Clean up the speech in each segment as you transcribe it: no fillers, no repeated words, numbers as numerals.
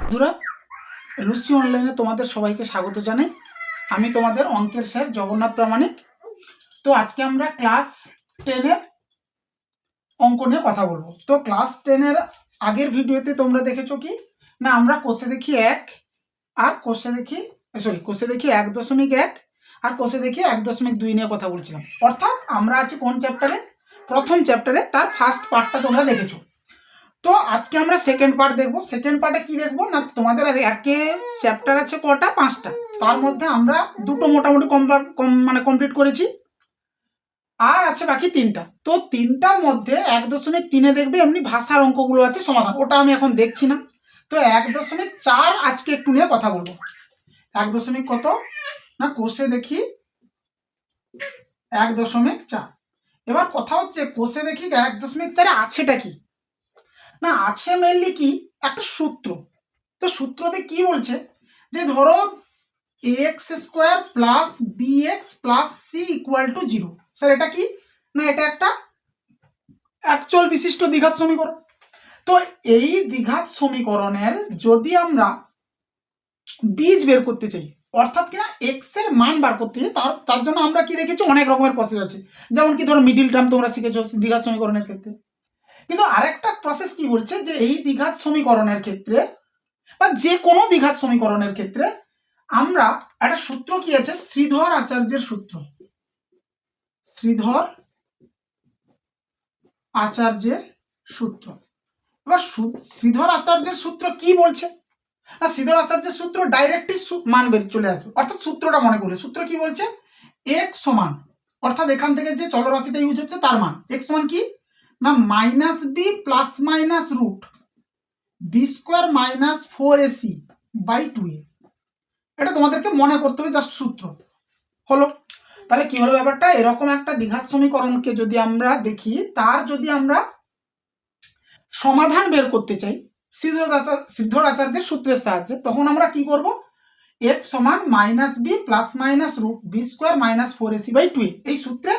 বন্ধুরা, লুসি অনলাইনে তোমাদের সবাইকে স্বাগত জানাই। আমি তোমাদের অঙ্কের স্যার জগন্নাথ প্রামাণিক। তো আজকে আমরা ক্লাস 10-এর অঙ্ক নিয়ে কথা বলবো। তো ক্লাস 10-এর আগের ভিডিওতে তোমরা দেখেছো কি না, আমরা কোষে দেখি 1 আর কোষে দেখি 1.1 আর কোষে দেখি 1.2 নিয়ে কথা বলছিলাম। অর্থাৎ আমরা আছি কোন চ্যাপ্টারে? প্রথম চ্যাপ্টারে, তার ফার্স্ট পার্টটা তোমরা দেখেছো। তো আজকে আমরা সেকেন্ড পার্ট দেখবো। সেকেন্ড পার্টে কি দেখবো না, তোমাদের একে চ্যাপ্টার আছে কটা? 5টা। তার মধ্যে আমরা দুটো মোটামুটি কমপ্লিট করেছি, আর আছে বাকি 3টা। তো 3টার মধ্যে 1.3-এ দেখবে এমনি ভাষার অঙ্কগুলো আছে সমাধান, ওটা আমি এখন দেখছি না। তো 1.4 আজকে একটু নিয়ে কথা বলবো। 1. কত না, কোষে দেখি 1.4। এবার কথা হচ্ছে কোষে দেখি 1.4-এ আছেটা কি না, আছে মেনলি কি একটা সূত্র। তো সূত্রতে কি বলছে যে ধরো ax² plus bx plus c equal to 0। Sir এটা কি না, এটা একটা একচল বিশিষ্ট দ্বিঘাত সমীকরণ। তো এই দ্বিঘাত সমীকরণের যদি আমরা বীজ বের করতে চাই, অর্থাৎ কিনা এক্স এর মান বার করতে চাই, তার জন্য আমরা কি দেখেছি, অনেক রকমের প্রসেস আছে। যেমন কি ধরো মিডিল টার্ম তোমরা শিখেছো দ্বিঘাত সমীকরণের ক্ষেত্রে। কিন্তু আরেকটা প্রসেস কি বলছে যে এই দ্বিঘাত সমীকরণের ক্ষেত্রে বা যে কোনো দ্বিঘাত সমীকরণের ক্ষেত্রে আমরা একটা সূত্র কি আছে, শ্রীধর আচার্যের সূত্র। শ্রীধর আচার্যের সূত্র। এবার শ্রীধর আচার্যের সূত্র কি বলছে না, শ্রীধর আচার্যের সূত্র ডাইরেক্টলি মান বের চলে আসবে। অর্থাৎ সূত্রটা মনে করলে সূত্র কি বলছে, x সমান, অর্থাৎ এখান থেকে যে চলরাশিটা ইউজ হচ্ছে তার মান x সমান কি না -b plus minus root b² minus 4ac by 2a। এটা তোমাদেরকে মনে করতে হবে, জাস্ট সূত্র হলো। তাহলে কি হলো ব্যাপারটা, এরকম একটা দ্বিঘাত সমীকরণকে যদি আমরা দেখি, তার যদি আমরা সমাধান বের করতে চাই শ্রীধর আচার্যের সূত্রের সাহায্যে, তখন আমরা কি করব, x সমান -b plus minus root b² minus 4ac by 2a। এই সূত্রে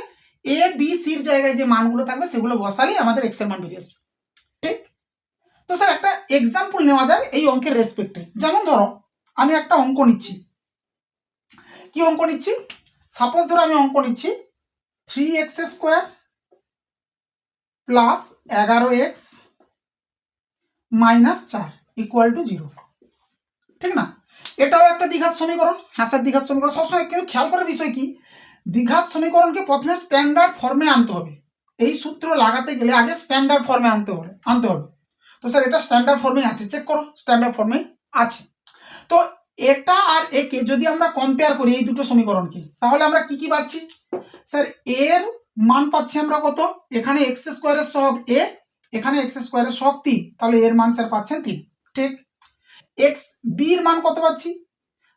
a b c এর জায়গায় যে মানগুলো থাকবে সেগুলো বসালে আমাদের x এর মান বেরিয়ে আসবে। ঠিক? তো স্যার একটা এক্সাম্পল নেওয়া যায় এই অঙ্কের রেসপেক্টে। যেমন ধরো আমি একটা অঙ্ক নিচ্ছি। কি অঙ্ক নিচ্ছি? সাপোজ ধরো আমি অঙ্ক নিচ্ছি 3x² plus 11x minus 4 equal to 0। ঠিক না? এটাও একটা দ্বিঘাত সমীকরণ। হ্যাঁ স্যার দ্বিঘাত সমীকরণ। সবসময় কিন্তু খেয়াল করার বিষয় কি, দ্বিঘাত সমীকরণকে প্রথমে স্ট্যান্ডার্ড ফর্মে আনতে হবে। এই সূত্র লাগাতে গেলে আগে স্ট্যান্ডার্ড ফর্মে আনতে হবে। তো স্যার এটা স্ট্যান্ডার্ড ফর্মে আছে, চেক করো স্ট্যান্ডার্ড ফর্মে আছে। তো এটা আর একে যদি আমরা কম্পেয়ার করি এই দুটো সমীকরণকে, তাহলে আমরা কি কি পাচ্ছি স্যার? এর মান পাচ্ছি আমরা কত, এখানে x² এর সহগ a, এখানে x² এর সহগ 3, তাহলে এর মান স্যার পাচ্ছেন 3। ঠিক। b এর মান কত পাচ্ছি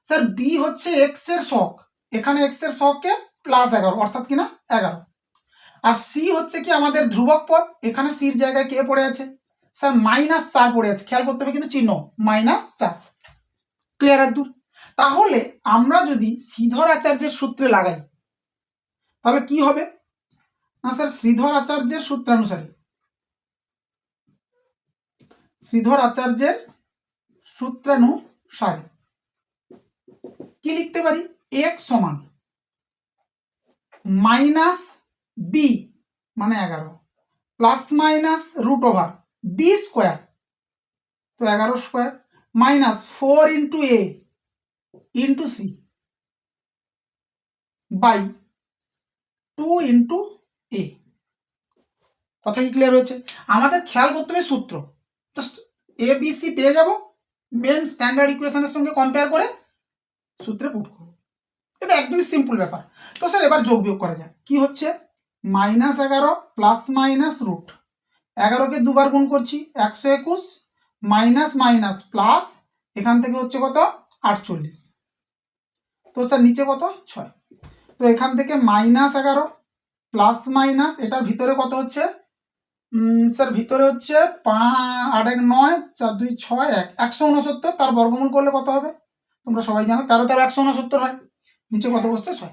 স্যার? b হচ্ছে x এর সহগ, এখানে x এর সহগকে প্লাস 11, অর্থাৎ কিনা 11। আর c হচ্ছে কি আমাদের ধ্রুবক পদ, এখানে c এর জায়গায় কে পড়ে আছে স্যার? -4 পড়ে আছে। খেয়াল করতে হবে কিন্তু চিহ্ন -4। ক্লিয়ার আর দূর। তাহলে আমরা যদি শ্রীধর আচার্যের সূত্রে লাগাই তাহলে কি হবে না স্যার, শ্রীধর আচার্যের সূত্রানুসারে কি লিখতে পারি? x সমান -b মানে 11 plus minus root over b², তো 11² minus 4 into a into c by 2 into a। কথা কি ক্লিয়ার হয়েছে? আমাদের খেয়াল করতে হবে সূত্র, জাস্ট এ বি সি পেয়ে যাব, মেন স্ট্যান্ডার্ড ইকুয়েশনের সঙ্গে কম্পেয়ার করে সূত্রে পুট করব। এটা একদমই সিম্পল ব্যাপার। তো স্যার এবার যোগ বিয়োগ করা যায়। কি হচ্ছে -11 প্লাস মাইনাস রুট 11কে দুবার গুণ করছি 121 মাইনাস মাইনাস প্লাস, এখান থেকে হচ্ছে কত 48, তো স্যার নিচে কত 6, তো এখান থেকে -11 প্লাস মাইনাস এটার ভিতরে কত হচ্ছে স্যার? ভিতরে হচ্ছে 8 1 9 4 2 6 1 169, তার বর্গমূল করলে কত হবে তোমরা সবাই জানো, 13 13 169 হয়। নিচে কত বসছে 6।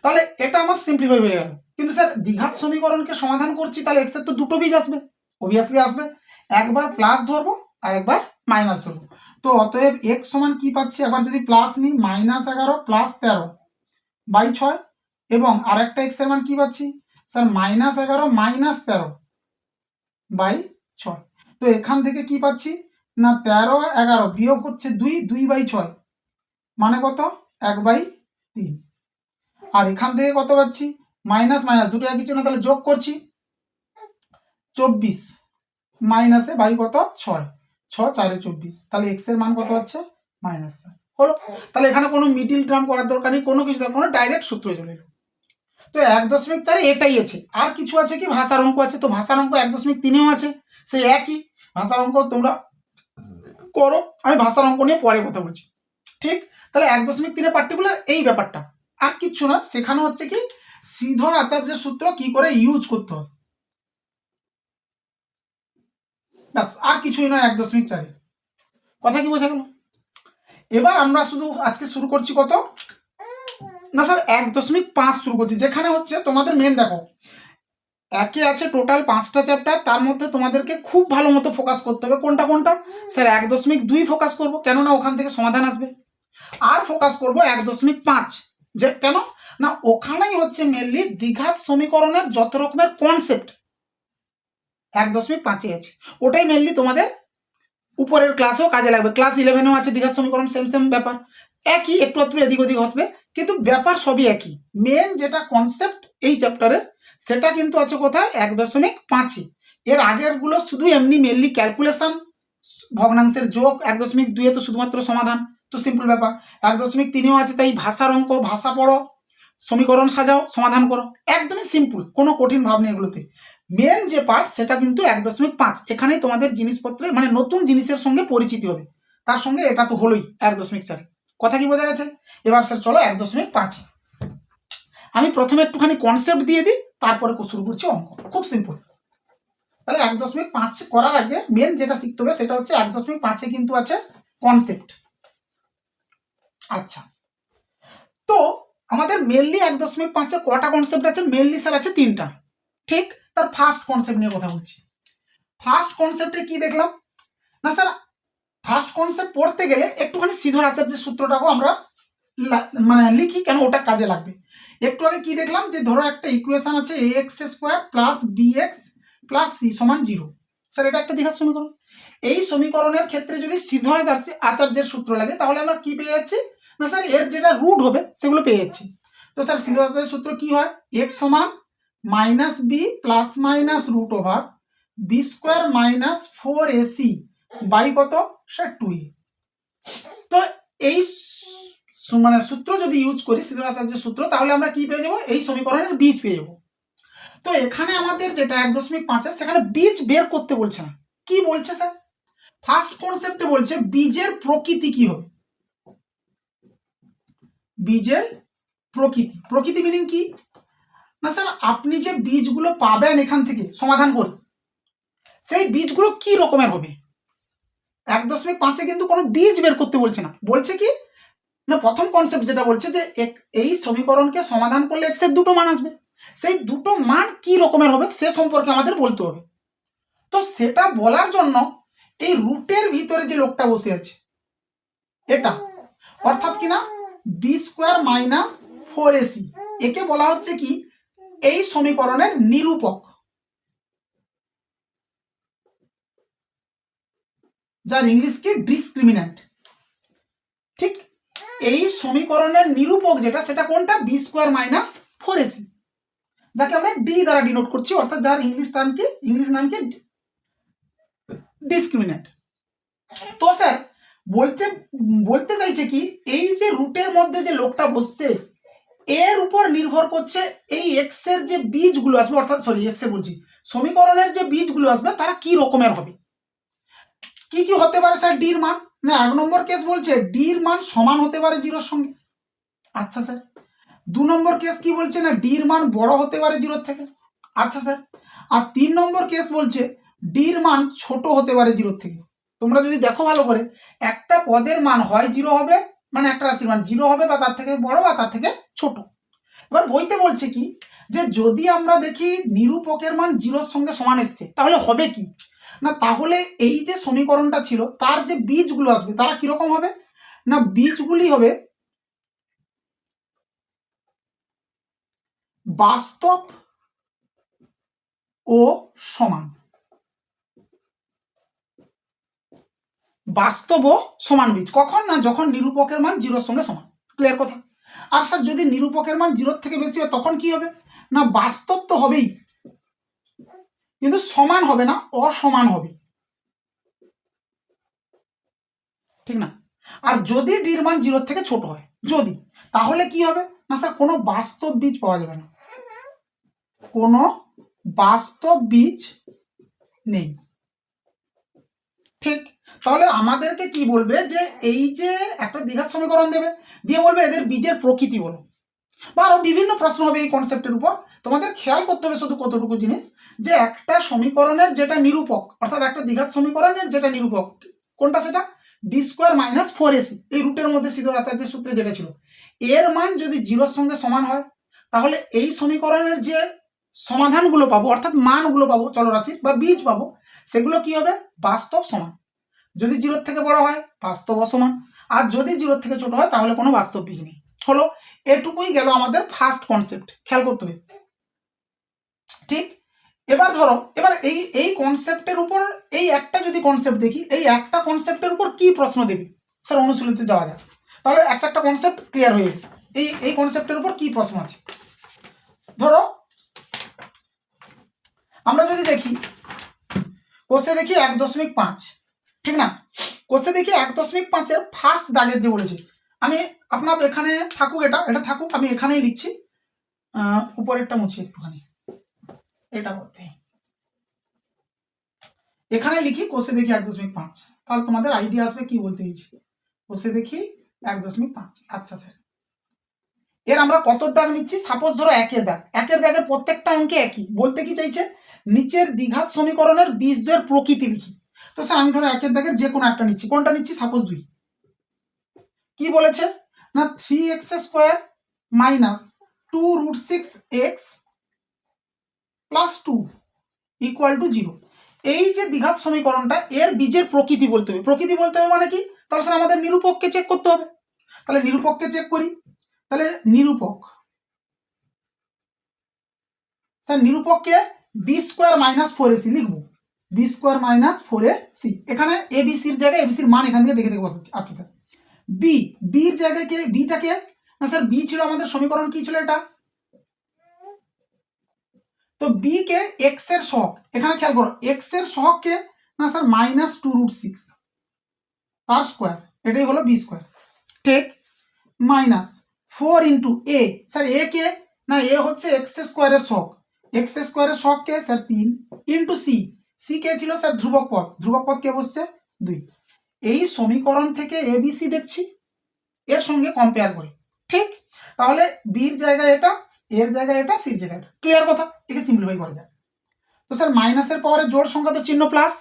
তাহলে এটা আমার সিম্পলিফাই হয়ে গেল। কিন্তু স্যার দ্বিঘাত সমীকরণকে সমাধান করছি, তাহলে এক্স এর তো দুটো বীজ আসবে, অবভিয়াসলি আসবে। একবার প্লাস ধরবো আর একবার মাইনাস ধরবো। তো অতএব এক্স সমান কি পাচ্ছি, আবার যদি প্লাস নিই -11 প্লাস 13/6, এবং আরেকটা এক্স এর মান কি পাচ্ছি স্যার -11 -13/6। তো এখান থেকে কি পাচ্ছি না 13 11 বিয়োগ হচ্ছে 2/6 মানে কত 1/3। আর এখান থেকে কত পাচ্ছি মাইনাস মাইনাস দুটো একই চিহ্ন, তাহলে যোগ করছি 24 মাইনাসে বাই কত 6 6 4 24, তাহলে এক্স এর মান কত হচ্ছে -4 হলো। তাহলে এখানে কোনো মিডিল টার্ম করার দরকার নেই, কোনো কিছু দরকার নেই, ডাইরেক্ট সূত্র চলে এলো। তো 1.4 এটাই আছে। আর কিছু আছে কি ভাষার অঙ্ক আছে, তো ভাষার অঙ্ক 1.3-এও আছে, সেই একই ভাষার অঙ্ক তোমরা করো, আমি ভাষার অঙ্ক নিয়ে পরে কথা বলছি। ঠিক, তাহলে 1.3 পার্টিকুলার এই ব্যাপারটা, আর কিচ্ছু না। সেখানে হচ্ছে কি শ্রীধর আচার্যের সূত্র কি করে ইউজ করতে হবে, ব্যাস, আর কিছুই নয় 1.4। কথা কি বোঝা গেল? এবার আমরা শুধু আজকে শুরু করছি কত না স্যার 1.5 শুরু করছি, যেখানে হচ্ছে তোমাদের মেন দেখো একে আছে টোটাল 5টা চ্যাপ্টার, তার মধ্যে তোমাদেরকে খুব ভালো মতো ফোকাস করতে হবে। কোনটা কোনটা স্যার 1.2 ফোকাস করবো, কেননা ওখান থেকে সমাধান আসবে। আর ফোকাস করবো 1.5, যে কেন না ওখানেই হচ্ছে মেনলি দ্বিঘাত সমীকরণের যত রকমের কনসেপ্ট 1.5 আছে, ওটাই মেনলি তোমাদের উপরের ক্লাসেও কাজে লাগবে। ক্লাস 11-এও আছে দ্বিঘাত সমীকরণ, সেম সেম ব্যাপার, একই, একটু একটু এদিক ওদিক আসবে, কিন্তু ব্যাপার সবই একই। মেন যেটা কনসেপ্ট এই চ্যাপ্টারের সেটা কিন্তু আছে কোথায় 1.5। এর আগের গুলো শুধু এমনি মেনলি ক্যালকুলেশন, ভগ্নাংশের যোগ, 1.2 তো শুধুমাত্র সমাধান, তো সিম্পল ব্যাপার। 1.3-এও আছে তাই ভাষার অঙ্ক, ভাষা পড়ো, সমীকরণ সাজাও, সমাধান করো, একদমই সিম্পল, কোনো কঠিন ভাব নেই এগুলোতে। মেন যে পার্ট সেটা কিন্তু 1.5, এখানেই তোমাদের জিনিসপত্রে মানে নতুন জিনিসের সঙ্গে পরিচিতি হবে, তার সঙ্গে এটা তো হলোই 1.4। কথা কি বোঝা গেছে? এবার স্যার চলো 1.5, আমি প্রথমে একটুখানি কনসেপ্ট দিয়ে দিই, তারপরে শুরু করছি অঙ্ক, খুব সিম্পল। তাহলে 1.5 করার আগে মেন যেটা শিখতে হবে সেটা হচ্ছে 1.5-এ কিন্তু আছে কনসেপ্ট। আচ্ছা, তো আমাদের মেনলি 1.5-এ কটা কনসেপ্ট আছে? মেনলি স্যার আছে 3টা। ঠিক, তার ফার্স্ট কনসেপ্ট নিয়ে কথা বলছি। ফার্স্ট কনসেপ্টে কি দেখলাম না স্যার, ফার্স্ট কনসেপ্ট পড়তে গেলে একটুখানি শ্রীধর আচার্যের সূত্রটাকেও আমরা মানে লিখি, কেন ওটা কাজে লাগবে। একটু আগে কি দেখলাম যে ধরো একটা ইকুয়েশন আছে ax² plus bx plus c সমান 0। স্যার এটা একটা দ্বিঘাত সমীকরণ। এই সমীকরণের ক্ষেত্রে যদি শ্রীধর আচার্যের সূত্র লাগে তাহলে আমরা কি পেয়ে যাচ্ছি না স্যার এর যেটা রুট হবে সেগুলো পেয়ে যাচ্ছি। তো স্যার শ্রীধর আচার্যের সূত্র কি হয়, x সমান -b plus minus √b² minus 4ac by কত স্যার 2a। তো এই মানে সূত্র যদি ইউজ করি শ্রীধর আচার্যের সূত্র, তাহলে আমরা কি পেয়ে যাবো, এই সমীকরণের বীজ পেয়ে যাবো। তো এখানে আমাদের যেটা 1.5 সেখানে বীজ বের করতে বলছে না, কি বলছে স্যার ফার্স্ট কনসেপ্টে বলছে বীজের প্রকৃতি কি হবে। বীজের প্রকৃতি, প্রকৃতি মিনিং কি না স্যার আপনি যে বীজগুলো পাবেন এখান থেকে সমাধান করে, সেই বীজগুলো কি রকমের হবে। 1.5-এ কিন্তু কোনো বীজ বের করতে বলছে না, বলছে কি না প্রথম কনসেপ্ট যেটা বলছে যে এই সমীকরণকে সমাধান করলে এক্স এর দুটো মান আসবে, সেই দুটো মান কি রকমের হবে সে সম্পর্কে আমাদের বলতে হবে। তো সেটা বলার জন্য এই রুটের ভিতরে যে লোকটা বসে আছে এটা, অর্থাৎ কিনা b² মাইনাস 4ac, একে বলা হচ্ছে কি এই সমীকরণের নিরূপক, যার ইংলিশ কি ডিসক্রিমিন্যান্ট। ঠিক, এই সমীকরণের নিরূপক যেটা সেটা কোনটা b² মাইনাস 4ac, যাকে আমরা ডি দ্বারা ডিনোট করছি, অর্থাৎ যার ইংলিশ নাম কি ডিসক্রিমিন্যান্ট। তো স্যার বলতে চাইছে কি এই যে রুটের মধ্যে যে লোকটা বসছে এর উপর নির্ভর করছে এই এক্স এর যে বীজগুলো আসবে, অর্থাৎ সমীকরণের যে বীজগুলো আসবে তারা কি রকমের হবে। কি কি হতে পারে স্যার ডির মান, না 1 নম্বর কেস বলছে ডির মান সমান হতে পারে 0-র সঙ্গে। আচ্ছা স্যার 2 নম্বর কেস কি বলছে না ডির মান বড় হতে পারে 0-র থেকে। আচ্ছা স্যার, আর 3 নম্বর কেস বলছে ডির মান ছোট হতে পারে 0-র থেকে। তোমরা যদি দেখো ভালো করে একটা পদের মান হয় 0 হবে, মানে একটা রাশির মান 0 হবে বা তার থেকে বড় বা তার থেকে ছোট। এবার বইতে বলছে কি যে যদি আমরা দেখি নিরূপকের মান 0-র সঙ্গে সমান এসছে তাহলে হবে কি না তাহলে এই যে সমীকরণটা ছিল তার যে বীজগুলো আসবে তারা কিরকম হবে, না বীজগুলি হবে বাস্তব ও সমান। বাস্তব ও সমান বীজ কখন, না যখন নিরূপকের মান 0-র সঙ্গে সমান। ক্লিয়ার কথা। আর স্যার যদি নিরূপকের মান 0-র থেকে বেশি হয় তখন কি হবে, না বাস্তব তো হবেই কিন্তু সমান হবে না, অসমান হবে, ঠিক না। আর যদি ডির মান 0-র থেকে ছোট হয় যদি, তাহলে কি হবে, না স্যার কোনো বাস্তব বীজ পাওয়া যাবে না, কোনো বাস্তব বীজ নেই। ঠিক, তাহলে আমাদেরকে কি বলবে যে এই যে একটা দ্বিঘাত সমীকরণ দেবে, দিয়ে বলবে এদের বীজের প্রকৃতি বলো, বা আরো বিভিন্ন প্রশ্ন হবে এই কনসেপ্টের উপর। তোমাদের খেয়াল করতে হবে শুধু কতটুকু জিনিস, যে একটা সমীকরণের যেটা নিরূপক, অর্থাৎ একটা দ্বিঘাত সমীকরণের যেটা নিরূপক কোনটা, সেটা বি স্কোয়ার মাইনাস 4ac, এই রুটের মধ্যে সিধর আচার্যের সূত্রে যেটা ছিল, এর মান যদি 0-র সঙ্গে সমান হয় তাহলে এই সমীকরণের যে সমাধানগুলো পাবো, অর্থাৎ মানগুলো পাবো, চলরাশি বা বীজ পাবো, সেগুলো কি হবে বাস্তব সমান। যদি 0-র থেকে বড় হয় বাস্তব অসমান, আর যদি 0-র থেকে ছোট হয় তাহলে কোনো বাস্তব বীজ নেই। হলো, এটুকুই গেল আমাদের ফার্স্ট কনসেপ্ট, খেয়াল করতে হবে। ঠিক, এবার ধরো এবার এই এই কনসেপ্টের উপর এই একটা যদি কনসেপ্ট দেখি, এই একটা কনসেপ্টের উপর কি প্রশ্ন দেবে স্যার, অনুশীলনীতে যাওয়া যাক, তাহলে একটা একটা কনসেপ্ট ক্লিয়ার হয়ে যাবে। এই কনসেপ্টের উপর কি প্রশ্ন আছে, ধরো আমরা যদি দেখি কোষে দেখি 1.5, ঠিক না, কোষে দেখি 1.5-এর ফার্স্ট দাগের যে বলেছে, আমি আপনার এখানে থাকুক, এটা থাকুক, আমি এখানেই লিখছি, উপরেরটা মুছি একটুখানি, এটা করতে এখানে লিখি কোষে দেখি 1.5, তাহলে তোমাদের আইডিয়া আসবে কি বলতে চাইছি। কোষে দেখি 1.5, আচ্ছা স্যার, এর আমরা কত দাগ নিচ্ছি, সাপোজ ধরো একের দাগের প্রত্যেকটা অঙ্কে একই, বলতে কি চাইছে নিচের দ্বিঘাত সমীকরণের বীজদ্বয়ের প্রকৃতি লিখি। তো স্যার আমি ধরো একের দাগের যে কোনো একটা নিচ্ছি, কোনটা নিচ্ছি, সাপোজ 2, কি বলেছে না 3x² minus 2√6x plus 2 equal to 0। এই যে দ্বিঘাত সমীকরণটা, এর বীজের প্রকৃতি বলতে হবে। প্রকৃতি বলতে হবে মানে কি, তাহলে স্যার আমাদের নিরূপককে চেক করতে হবে, তাহলে নিরূপককে চেক করি, তাহলে নিরূপক, স্যার নিরূপককে বি স্কোয়ার মাইনাস 4ac লিখবো, বি স্কোয়ার মাইনাস 4ac, এখানে এবিসির জায়গায় এবিসির মান এখান থেকে দেখে বসাচ্ছি। আচ্ছা স্যার, বির জায়গায় কে, বিটাকে, না স্যার বি ছিল আমাদের সমীকরণ কি ছিল এটা, তো বি কে এক্স এর সহগ, এখানে খেয়াল করো এক্স এর সহগ কে, না স্যার মাইনাস 2√6 তার স্কোয়ার, এটাই হলো বি স্কোয়ার। ঠিক, মাইনাস 4 ইন্টু এ, স্যার এ কে, না এ হচ্ছে এক্স স্কোয়ারের সহগ, এক্স স্কোয়ারের সহগ কে sir 3 into C, C K ছিল স্যার ধ্রুবক পদ কে বসছে 2। এই সমীকরণ থেকে এবিসি দেখছি এর সঙ্গে কম্পেয়ার করে, ঠিক, তাহলে বির জায়গায় এটা, এর জায়গায় এটা, সির জায়গায় এটা, ক্লিয়ার কথা, একে সিম্পলিফাই করা যায়। তো স্যার মাইনাসের পাওয়ারে জোড় সংখ্যা তো চিহ্ন প্লাস,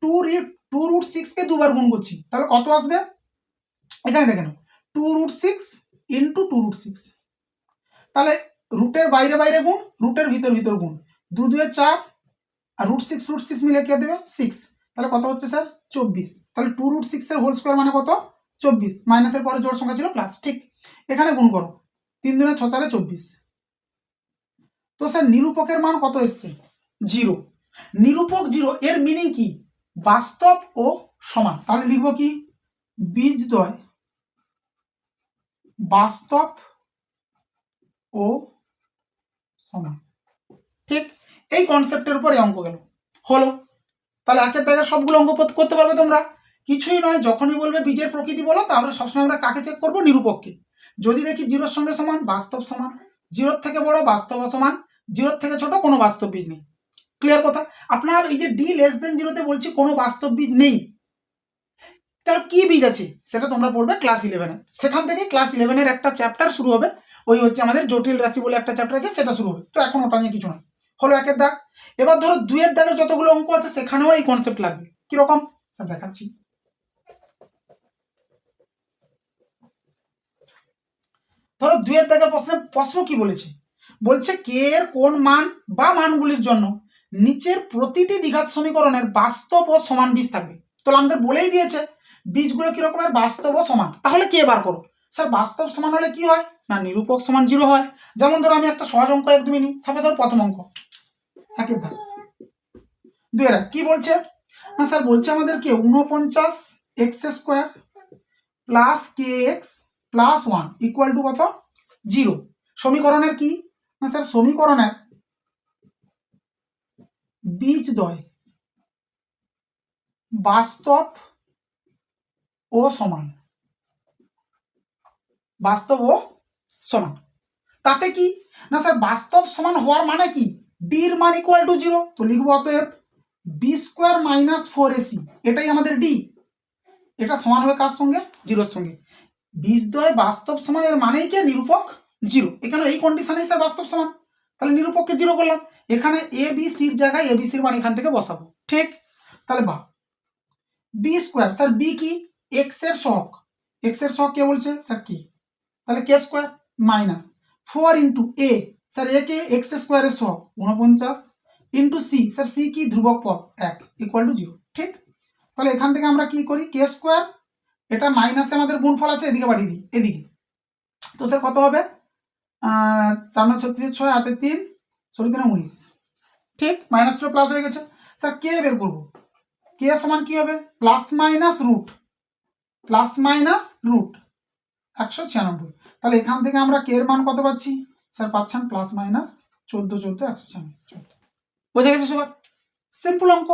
2√6 কে দুবার গুণ করছি, তাহলে কত আসবে, এখানে দেখেন 2√6 ইন্টু 2√6, তাহলে রুটের বাইরে বাইরে গুণ, রুটের ভিতর গুণ, 2 2 4, আর √6 মিলে কে দেবে 6, তাহলে কত হচ্ছে স্যার 24, তাহলে 2√6 এর হোল স্কোয়ার মানে কত 24, মাইনাসের পরে জোড় সংখ্যা ছিল প্লাস। ঠিক, এখানে গুণ করো, 3 2 6 4 24, তো স্যার নিরূপকের মান কত এসছে 0, নিরূপক 0, এর মিনিং কি বাস্তব ও সমান, তাহলে লিখবো কি বীজদ্বয় বাস্তব ও সমান। ঠিক, এই কনসেপ্টের উপর এই অঙ্ক গেল, হলো, তাহলে একের দাগের সবগুলো অঙ্ক করতে পারবে তোমরা, কিছুই নয়, যখনই বলবে বীজের প্রকৃতি বলো, তাহলে সবসময় আমরা কাকে চেক করবো, নিরূপককে। যদি দেখি 0-র সঙ্গে সমান বাস্তব সমান, 0-র থেকে বড় বাস্তব অসমান, 0-র থেকে ছোট কোনো বাস্তব বীজ নেই। ক্লিয়ার কথা, আপনার এই যে d<0 বলছি কোনো বাস্তব বীজ নেই, তার কি বীজ আছে সেটা তোমরা পড়বে ক্লাস 11-এ, সেখান থেকে ক্লাস 11-এর একটা চ্যাপ্টার শুরু হবে, ওই হচ্ছে আমাদের জটিল রাশি বলে একটা চ্যাপ্টার আছে, সেটা শুরু হবে, তো এখন ওটা নিয়ে কিছু নয়। হলো একের দাগ, এবার ধরো 2-এর দাগের যতগুলো অঙ্ক আছে সেখানেও এই কনসেপ্ট লাগবে, কিরকম স্যার দেখাচ্ছি। ধরো 2-এর দাগের প্রশ্ন কি বলেছে, বলছে কে এর কোন মান বা মানগুলির জন্য নিচের প্রতিটি দ্বিঘাত সমীকরণের বাস্তব ও সমান বীজ থাকবে। তো আমাদের বলেই দিয়েছে বীজগুলো কি রকমের, বাস্তব ও সমান। তাহলে কে বার করো? স্যার বাস্তব সমান হলে কি হয় না, নিরূপক সমান 0 হয়। যেমন ধরো আমি একটা সহজ অঙ্ক একদমই নিই, সাপোজ ধরো প্রথম অঙ্ক একের ধাপ 2 এর কি বলছে না স্যার, বলছে আমাদেরকে 49 x square plus K x plus 1 equal to কত, 0। সমীকরণের কি না স্যার, সমীকরণের বীজদ্বয় বাস্তব ও সমান, বাস্তব ও সমান। তাতে কি না স্যার, বাস্তব সমান হওয়ার মানে কি, ডির মান ইকুয়াল টু 0। তো লিখবো অতএব বি স্কোয়ার মাইনাস 4ac, এটাই আমাদের ডি। এটা সমান হবে কার সঙ্গে, 0-র সঙ্গে। বীজদ্বয় বাস্তব সমান এর মানেই কি, নিরূপক 0। এখানে এই কন্ডিশনেই স্যার বাস্তব সমান, তাহলে নিরূপককে 0 করলাম। এখানে এ বি সির জায়গায় এ বি সির মান এখান থেকে বসাবো, ঠিক। তাহলে বা বি স্কোয়ার, স্যার বি কি, এক্স এর সহগ, এক্স এর সহগ কে বলছে স্যার কি, তাহলে কে স্কোয়ার মাইনাস 4 ইন্টু এ, স্যার এ কে এক্স স্কোয়ারের সহগ 49 ইন্টু সি, স্যার সি কি ধ্রুবক পদ 1 ইকুয়াল টু 0, ঠিক। তাহলে এখান থেকে আমরা কি করি, কে স্কোয়ার, এটা মাইনাসে আমাদের গুণফল আছে, এদিকে পাঠিয়ে দিই এদিকে। তো স্যার কত হবে, 4 9 36 6 হাতে 3 16 3 19, ঠিক। মাইনাস প্লাস হয়ে গেছে। স্যার কে বের করবো, কে সমান কি হবে, plus minus root, plus minus root 196। তাহলে এখান থেকে আমরা কে এর মান কত পাচ্ছি স্যার, পাচ্ছেন প্লাস মাইনাস 14 14 196। বোঝা গেছে সবার, সিম্পল অঙ্ক।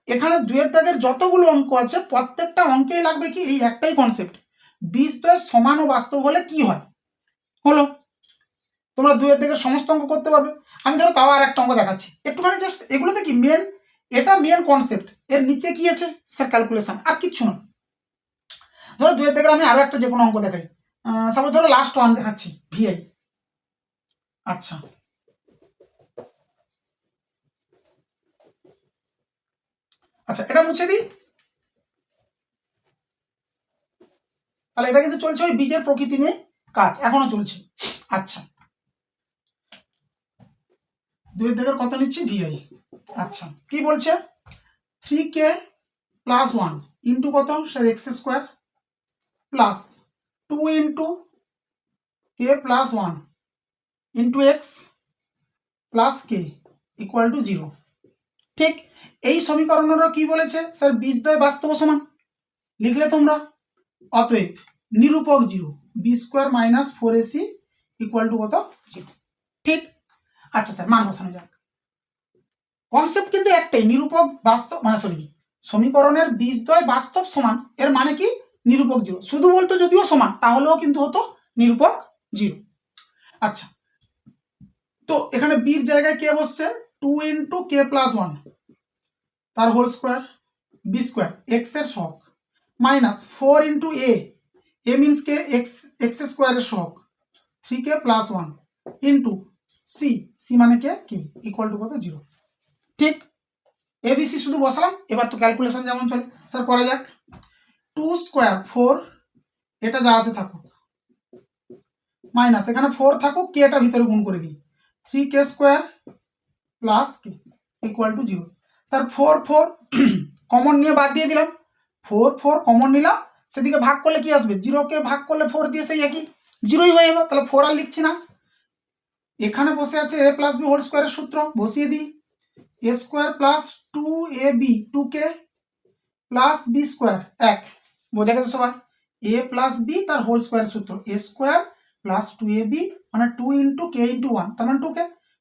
এখানে 2 এর দাগের যতগুলো অঙ্ক আছে প্রত্যেকটা অঙ্কেই লাগবে কি, এই একটাই কনসেপ্ট, বীজদ্বয় সমান ও বাস্তব হলে কি হয়। হলো, তোমরা 2 এর দাগের সমস্ত অঙ্ক করতে পারবে। আমি ধরো তাও আর একটা অঙ্ক দেখাচ্ছি, একটুখানি জাস্ট এগুলোতে কি মেন, এটা মেন কনসেপ্ট, এর নিচে কি আছে স্যার, ক্যালকুলেশন, আর কিচ্ছু না। ধরো 2 এর দাগের আমি আরো একটা যে কোনো অঙ্ক দেখাই, সাপোজ ধরো লাস্ট ওয়ান দেখাচ্ছি, ভিআই। আচ্ছা, আচ্ছা এটা মুছে দিই, তাহলে এটা কিন্তু চলছে ওই বীজের প্রকৃতি নিয়ে কাজ, এখনো চলছে। আচ্ছা 2 এর দাগের কত নিচ্ছি, ভিআই। আচ্ছা কি বলছে, 3k প্লাস 1 ইন্টু কত sir, x square plus 2 into k plus 1 into X plus K equal to 0, ঠিক। এই সমীকরণেরও কি বলেছে স্যার, বীজদ্বয় বাস্তব সমান, লিখলে তোমরা অতএব নিরূপক 0, B square minus 4ac equal to কত, 0, ঠিক। আচ্ছা স্যার মান বসানো যাক, কনসেপ্ট কিন্তু একটাই, নিরূপক বাস্তব মানে সরি, সমীকরণের বীজদ্বয় বাস্তব সমান এর মানে কি, নিরূপক 0। শুধু বলতো যদিও সমান তাহলেও কিন্তু হতো নিরূপক 0। আচ্ছা তো এখানে বির জায়গায় কে বসছে, 2 ইন্টু কে প্লাস 1 তার whole square, B square X এর সহগ minus 4 into A means K X স্কোয়ারের সহগ 3k plus 1 into C, C মানে কে কি ইকুয়াল টু কত, 0, ঠিক। এবিসি শুধু বসালাম, এবার তো ক্যালকুলেশন যেমন চলে স্যার করা যাক। 2 স্কোয়ার 4, এটা যা আছে থাকুক, মাইনাস এখানে 4 থাকুক, কে এটা ভিতরে গুণ করে দিই, 3k square plus K equal to 0। Sir 4 4 common নিয়ে বাদ দিয়ে দিলাম, 4 4 কমন নিলাম, সেদিকে ভাগ করলে কি আসবে, 0 কে ভাগ করলে 4 দিয়ে সেই একই 0ই হয়ে যাবে, তাহলে 4 আর লিখছি না। এখানে বসে আছে a প্লাস বি হোল স্কোয়ারের সূত্র, বসিয়ে দিই, A square plus 2ab 2k plus B square 1, বোঝা গেছে সবার, এ প্লাস বি তার হোল স্কোয়ার সূত্র, এ স্কোয়ার প্লাস 2ab মানে 2 ইন্টু কে ইন্টু 1 তার মানে 2k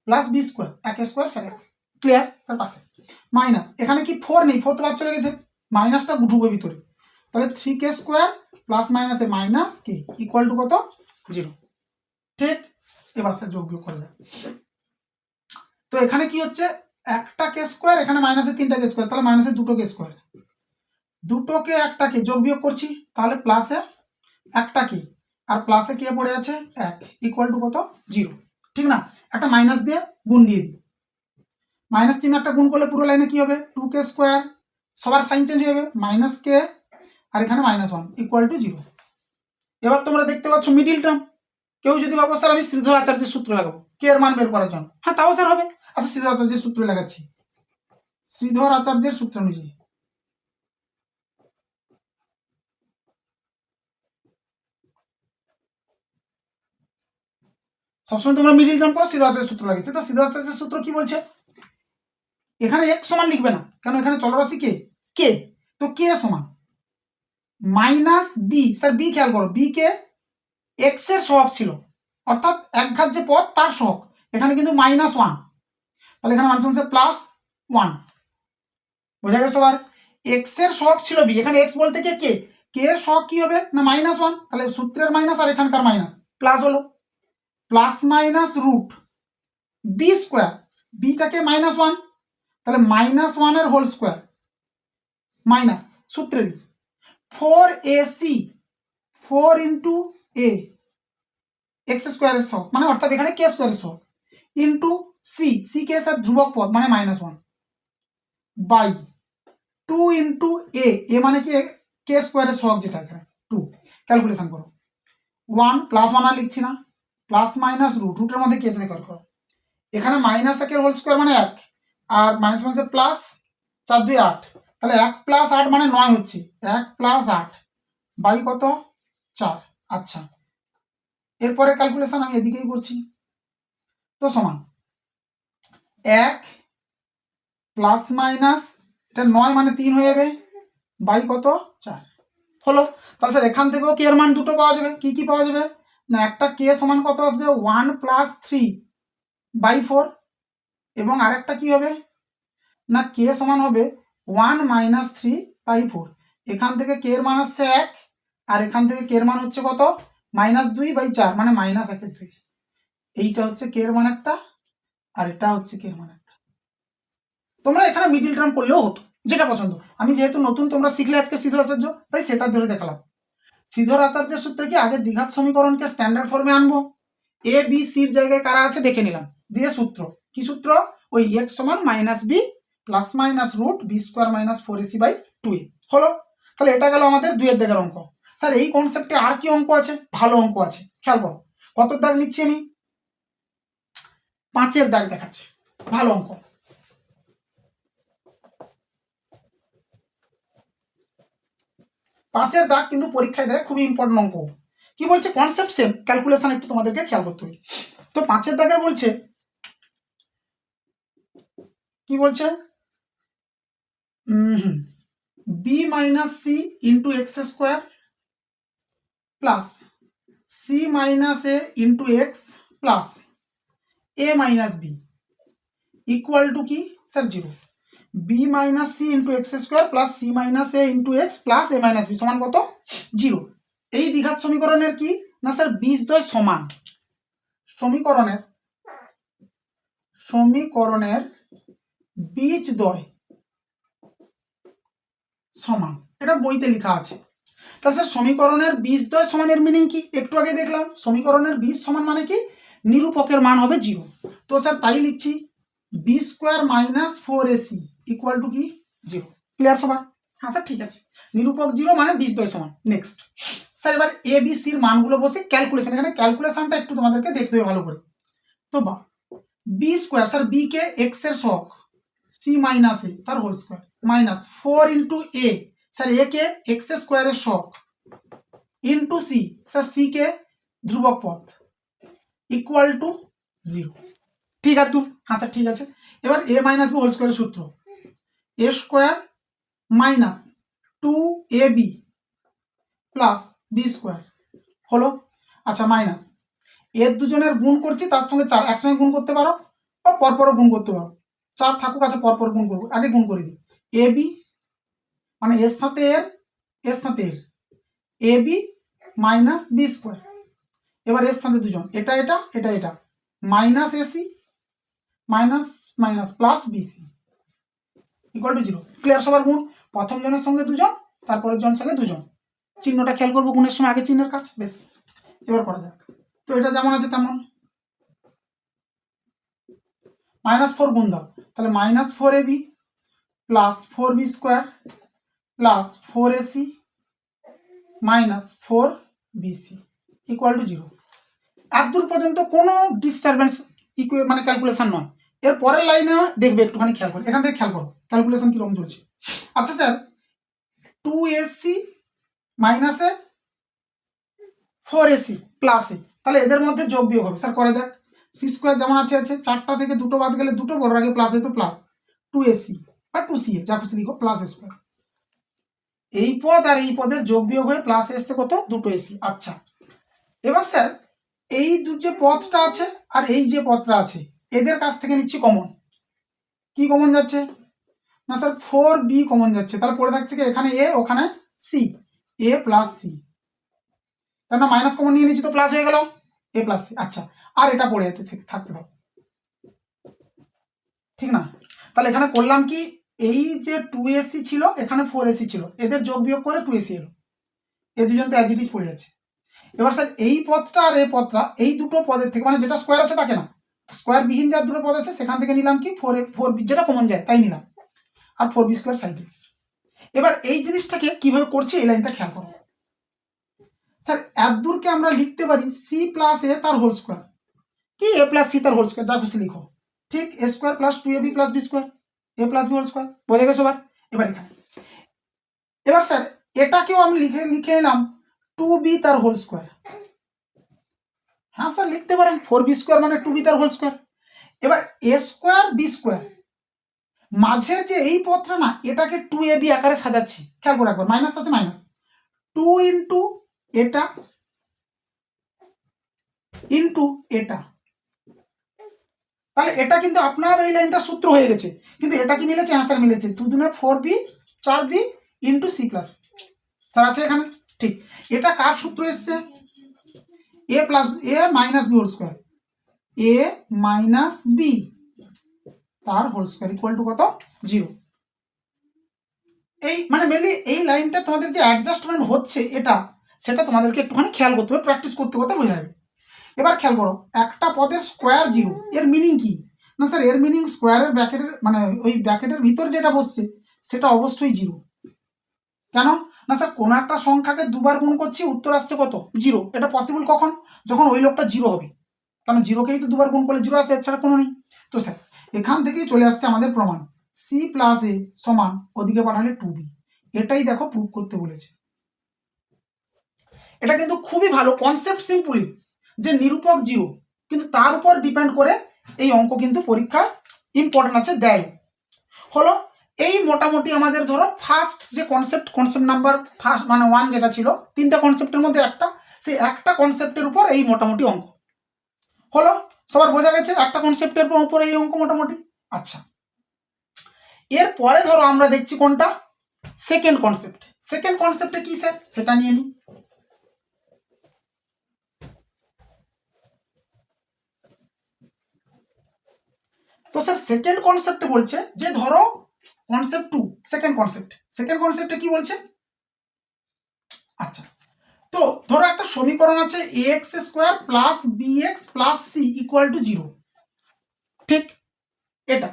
plus B square 1 square sir, clear sir পাশে, মাইনাস এখানে কি 4 নেই, 4 তো বাদ চলে গেছে, মাইনাসটা ঢুকবে ভিতরে, তাহলে 3k স্কোয়ার প্লাস মাইনাসে মাইনাস কে ইকুয়াল টু কত, 0, ঠিক। এবার স্যার যোগ বিয়োগ করবে, তো এখানে কি হচ্ছে, একটা কে স্কোয়ার, এখানে মাইনাসে 3টা কে স্কোয়ার, তাহলে মাইনাসে 2টো কে স্কোয়ার, 2টোকে 1টাকে যোগ বিয়োগ করছি, তাহলে প্লাসে 1টাকে আর প্লাসে কে পড়ে আছে 1 ইকুয়াল টু কত, 0, ঠিক না। একটা মাইনাস দিয়ে গুণ দিয়ে দিই, মাইনাস চিহ্ন একটা গুণ করলে পুরো লাইনে কি হবে, 2k স্কোয়ার, সবার সাইন চেঞ্জ হয়ে যাবে, মাইনাস কে আর এখানে -1 ইকুয়াল টু 0। এবার তোমরা দেখতে পাচ্ছ মিডিল টার্ম, কেউ যদি ভাবো স্যার আমি শ্রীধর আচার্যের সূত্র লাগাবো কে এর মান বের করার জন্য, হ্যাঁ তাও স্যার হবে। আচ্ছা শ্রীধর আচার্যের সূত্র লাগাচ্ছি, শ্রীধর আচার্যের সূত্র অনুযায়ী। সবসময় তোমরা মিডিল টার্ম করো, শ্রীধর আচার্যের সূত্র লাগিয়েছে। তো শ্রীধর আচার্যের সূত্র কি বলছে, এখানে x সমান লিখবে না, কেন এখানে চলরাশি কে, তো কে সমান মাইনাস বি। স্যার বি খেয়াল করো, বি কে এক্স এর সহগ ছিল, অর্থাৎ এক ঘাত যে পদ তার সহগ, এখানে কিন্তু -1, তাহলে এখানে মাইনাস হচ্ছে +1, বোঝা গেছে? আর এক্স এর সহগ ছিল বি, এখানে এক্স বলতে কে এর সহগ কি হবে না -1, তাহলে সূত্রের মাইনাস আর এখানকার মাইনাস প্লাস হলো, plus minus root B square, বিটাকে -1, তাহলে -1 এর হোল স্কোয়ার মাইনাস সূত্রেরই 4ac 4 ইন্টু এ এক্স স্কোয়ারের সহগ, মানে অর্থাৎ এখানে কে স্কোয়ারের সহগ, ইন্টু সি কে স্যার ধ্রুবক পদ মানে -1 বাই 2 ইন্টু এ মানে কি কে স্কোয়ারের সহগ, যেটা এখানে 2, ক্যালকুলেশন করো 1 +1 আর লিখছি না, প্লাস মাইনাস রুটের মধ্যে কি আছে দেখো করো, এখানে -1 এর হোল স্কোয়ার মানে 1, আর মাইনাস মাইনাসে প্লাস 4 2 8, তাহলে 1 + 8 মানে 9 হচ্ছে, 1 + 8 বাই কত 4। আচ্ছা, এরপরে ক্যালকুলেশন আমি এদিকেই করছি, তো সমান 1 প্লাস মাইনাস এটা 9 মানে 3 হয়ে যাবে বাই কত 4 হলো। তাহলে স্যার এখান থেকেও কে এর মান দুটো পাওয়া যাবে, কি পাওয়া যাবে না, একটা কে সমান কত আসবে 1 + 3/4, এবং আরেকটা কি হবে না কে সমান হবে 1 - 3/4, এখান থেকে কে এর মান আসছে 1, আর এখান থেকে কে এর মান হচ্ছে কত -2/4 মানে -1/2, এইটা হচ্ছে কে এর মান একটা, আর এটা হচ্ছে কে এর মান একটা। তোমরা এখানে মিডিল টার্ম করলেও হতো, যেটা পছন্দ, আমি যেহেতু নতুন তোমরা শিখলে আজকে শ্রীধর আচার্য, তাই সেটা ধরে দেখালাম। শ্রীধর আচার্যের সূত্রে কি আগে দ্বিঘাত সমীকরণকে স্ট্যান্ডার্ড ফর্মে আনবো, এ বি সির জায়গায় কারা আছে দেখে নিলাম, দিয়ে সূত্র কি সূত্র, ওই x সমান -b plus minus root B square minus 4ac/2a হলো। তাহলে এটা গেল আমাদের 2 এর দাগের অঙ্ক। স্যার এই কনসেপ্টে আর কি অঙ্ক আছে, ভালো অঙ্ক আছে, খেয়াল করো কত দাগ নিচ্ছি আমি, 5 এর দাগ দেখাচ্ছি, ভালো অঙ্ক। পাঁচের দাগ কিন্তু পরীক্ষায় দেয়, খুবই ইম্পর্টেন্ট অঙ্ক। কি বলছে, কনসেপ্ট সেম, ক্যালকুলেশন একটু তোমাদেরকে খেয়াল করতে হবে। তো 5 এর দাগে বলছে কি বলছে, B minus C into X square plus C minus A into X plus A minus B equal to কি sir 0। B minus C into X square plus C minus A into X plus A minus B সমান কত 0। এই দ্বিঘাত সমীকরণের কি না sir বীজদ্বয় সমান, সমীকরণের বীজদ্বয় সমান, এটা বইতে লেখা আছে। তাহলে স্যার সমীকরণের বীজদ্বয় সমানের মিনিং কি, একটু আগে দেখলাম সমীকরণের বীজ সমান মানে কি নিরূপকের মান হবে 0। তো স্যার তাই লিখছি B square minus 4ac equal to কি 0। ক্লিয়ার সবার? হ্যাঁ স্যার ঠিক আছে, নিরূপক 0 মানে বীজদ্বয় সমান। নেক্সট স্যার এবার এ বি সির মানগুলো বসে ক্যালকুলেশন, এখানে ক্যালকুলেশনটা একটু তোমাদেরকে দেখতে হবে ভালো করে। তো বা বি স্কোয়ার, স্যার বি কে এক্স এর সহগ সি মাইনাস এ তার হোল স্কোয়ার মাইনাস 4 ইন্টু এ, স্যার এ কে এক্স স্কোয়ারের সহগ into C, sir C K ধ্রুবক পদ ইকুয়াল টু 0। ঠিক আছে হ্যাঁ স্যার ঠিক আছে। এবার এ মাইনাস বি হোল স্কোয়ারের সূত্র A square minus 2ab plus B square হলো। আচ্ছা মাইনাস এর দুজনের গুণ করছি, তার সঙ্গে 4 একসঙ্গে গুণ করতে পারো বা পরপরও গুণ করতে পারো, 4 থাকুক, আচ্ছা পরপর গুণ করবো, আগে গুণ করে দিই এ বি মানে এর সাথে এর A B minus B square, এবার এর সাথে দুজন এটা এটা এটা এটা minus AC minus minus plus BC equal to 0। Clear সবার? গুণ প্রথম জনের সঙ্গে দুজন, তারপরের জনের সঙ্গে দুজন, চিহ্নটা খেয়াল করবো গুণের সময় আগে চিহ্নের কাজ। বেশ এবার করা যাক, তো এটা যেমন আছে তেমন -4 গুণ দাও, তাহলে -4ab plus 4b square plus 4ac minus 4bc equal to 0। এত দূর পর্যন্ত কোনো ডিস্টারবেন্স মানে ক্যালকুলেশন নয়, এর পরের লাইনে দেখবে, একটুখানি খেয়াল করো, এখান থেকে খেয়াল করো ক্যালকুলেশন কিরকম চলছে। আচ্ছা স্যার, 2ac মাইনাসে 4ac প্লাসে, তাহলে এদের মধ্যে যোগ বিয়োগ হবে। স্যার করা যাক। সি স্কোয়ার যেমন আছে আছে, 4টা থেকে 2টো বাদ গেলে 2টো, বড় আগে প্লাস তো প্লাস 2ac বা 2ca যা খুশি লিখো, প্লাস স্কোয়ার। এই পদ আর এই পদের যোগ বিয়োগ হয়ে প্লাস এসছে কত, 2ac। আচ্ছা, এবার স্যার এই যে পদটা আছে আর এই যে পদটা আছে, এদের কাছ থেকে নিচ্ছি কমন। কি কমন যাচ্ছে না স্যার, 4b কমন যাচ্ছে। তাহলে পড়ে থাকছে কি, এখানে a ওখানে c, a প্লাস c, তার না মাইনাস কমন নিয়ে নিচ্ছি তো প্লাস হয়ে গেল a প্লাস c। আচ্ছা, আর এটা পড়ে আছে, থাকতে দাও, ঠিক না? তাহলে এখানে করলাম কি, এই যে 2ac ছিল এখানে 4ac ছিল, এদের যোগ বিয়োগ করে 2ac এলো, এই দুজন তো অ্যাজ ইট ইজ পড়ে আছে। এবার স্যার এই পদটা আর এই পদটা, এই দুটো পদের থেকে, মানে যেটা স্কোয়ার আছে তাকে না, স্কোয়ার বিহীন যার দুটো পদ আছে সেখান থেকে নিলাম কি 4 যেটা কমন যায় তাই নিলাম, আর 4b স্কোয়ার সাইডে। এবার এই জিনিসটাকে কিভাবে করছি, এই লাইনটা খেয়াল করো স্যার। এতদূরকে আমরা লিখতে পারি সি প্লাস এ তার হোল স্কোয়ার, কি এ প্লাস সি তার হোল স্কোয়ার, যা খুশি লিখো, ঠিক, A square plus 2ab plus B square, A plus B whole square, বোঝা গেছে সবার? এবার এখানে, এবার স্যার এটাকেও আমি লিখে নিলাম 2b তার হোল স্কোয়ার। হ্যাঁ স্যার লিখতে পারেন, 4b স্কোয়ার মানে 2b তার হোল স্কোয়ার। এবার এ স্কোয়ার বি স্কোয়ার, মাঝের যে এই পদটা না, এটাকে 2ab আকারে সাজাচ্ছি, খেয়াল করে একবার, মাইনাস আছে মাইনাস, 2 ইন্টু এটা ইন্টু এটা, তাহলে এটা কিন্তু আপনার এই লাইনটা সূত্র হয়ে গেছে। কিন্তু এটা কি মিলেছে? হ্যাঁ স্যার মিলেছে, 2 দুনে 4b 4b into C plus sir আছে এখানে, ঠিক। এটা কার সূত্র এসছে? A plus A minus B whole square, A minus B তার হোল স্কোয়ার ইকুয়াল টু কত? 0। এই মানে মেনলি এই লাইনটা তোমাদের যে অ্যাডজাস্টমেন্ট হচ্ছে এটা, সেটা তোমাদেরকে একটুখানি খেয়াল করতে হবে, প্র্যাকটিস করতে করতে বোঝা যাবে। এবার খেয়াল করো, একটা পদের স্কোয়ার 0, এর মিনিং কি না স্যার, এর মিনিং স্কোয়ারের ব্র্যাকেটের মানে ওই ব্র্যাকেটের ভিতর যেটা বসছে সেটা অবশ্যই 0। কেন না স্যার, কোনো একটা সংখ্যাকে দুবার গুণ করছি, উত্তর আসছে কত? 0। এটা পসিবল কখন? যখন ওই লোকটা 0 হবে, কারণ 0কেই তো দুবার গুণ করলে 0 আসে, এছাড়া কোনো নেই। তো স্যার এখান থেকেই চলে আসছে আমাদের প্রমাণ, সি প্লাস এ সমান ওদিকে পাঠালে 2b। এটাই দেখো প্রুভ করতে বলেছে। এটা কিন্তু খুবই ভালো কনসেপ্ট, সিম্পলি যে নিরূপক 0, কিন্তু তার উপর ডিপেন্ড করে এই অঙ্ক কিন্তু পরীক্ষা ইম্পর্টেন্ট আছে, দেয়। হলো এই মোটামুটি আমাদের ধরো ফার্স্ট যে কনসেপ্ট নাম্বার ফার্স্ট মানে 1 যেটা ছিল, 3টা কনসেপ্টের মধ্যে একটা, সেই একটা কনসেপ্টের উপর এই মোটামুটি অঙ্ক হলো। সবার বোঝা গেছে একটা কনসেপ্টের উপর এই অঙ্ক মোটামুটি। আচ্ছা, এরপরে ধরো আমরা দেখছি কোনটা, সেকেন্ড কনসেপ্ট। সেকেন্ড কনসেপ্টে কি স্যার, সেটা নিয়ে নিই। তো স্যার সেকেন্ড কনসেপ্টে বলছে যে ধরো কনসেপ্ট 2, সেকেন্ড কনসেপ্টে কি বলছে? আচ্ছা, তো ধরো একটা সমীকরণ আছে ax square plus bx plus C equal to 0, ঠিক। এটা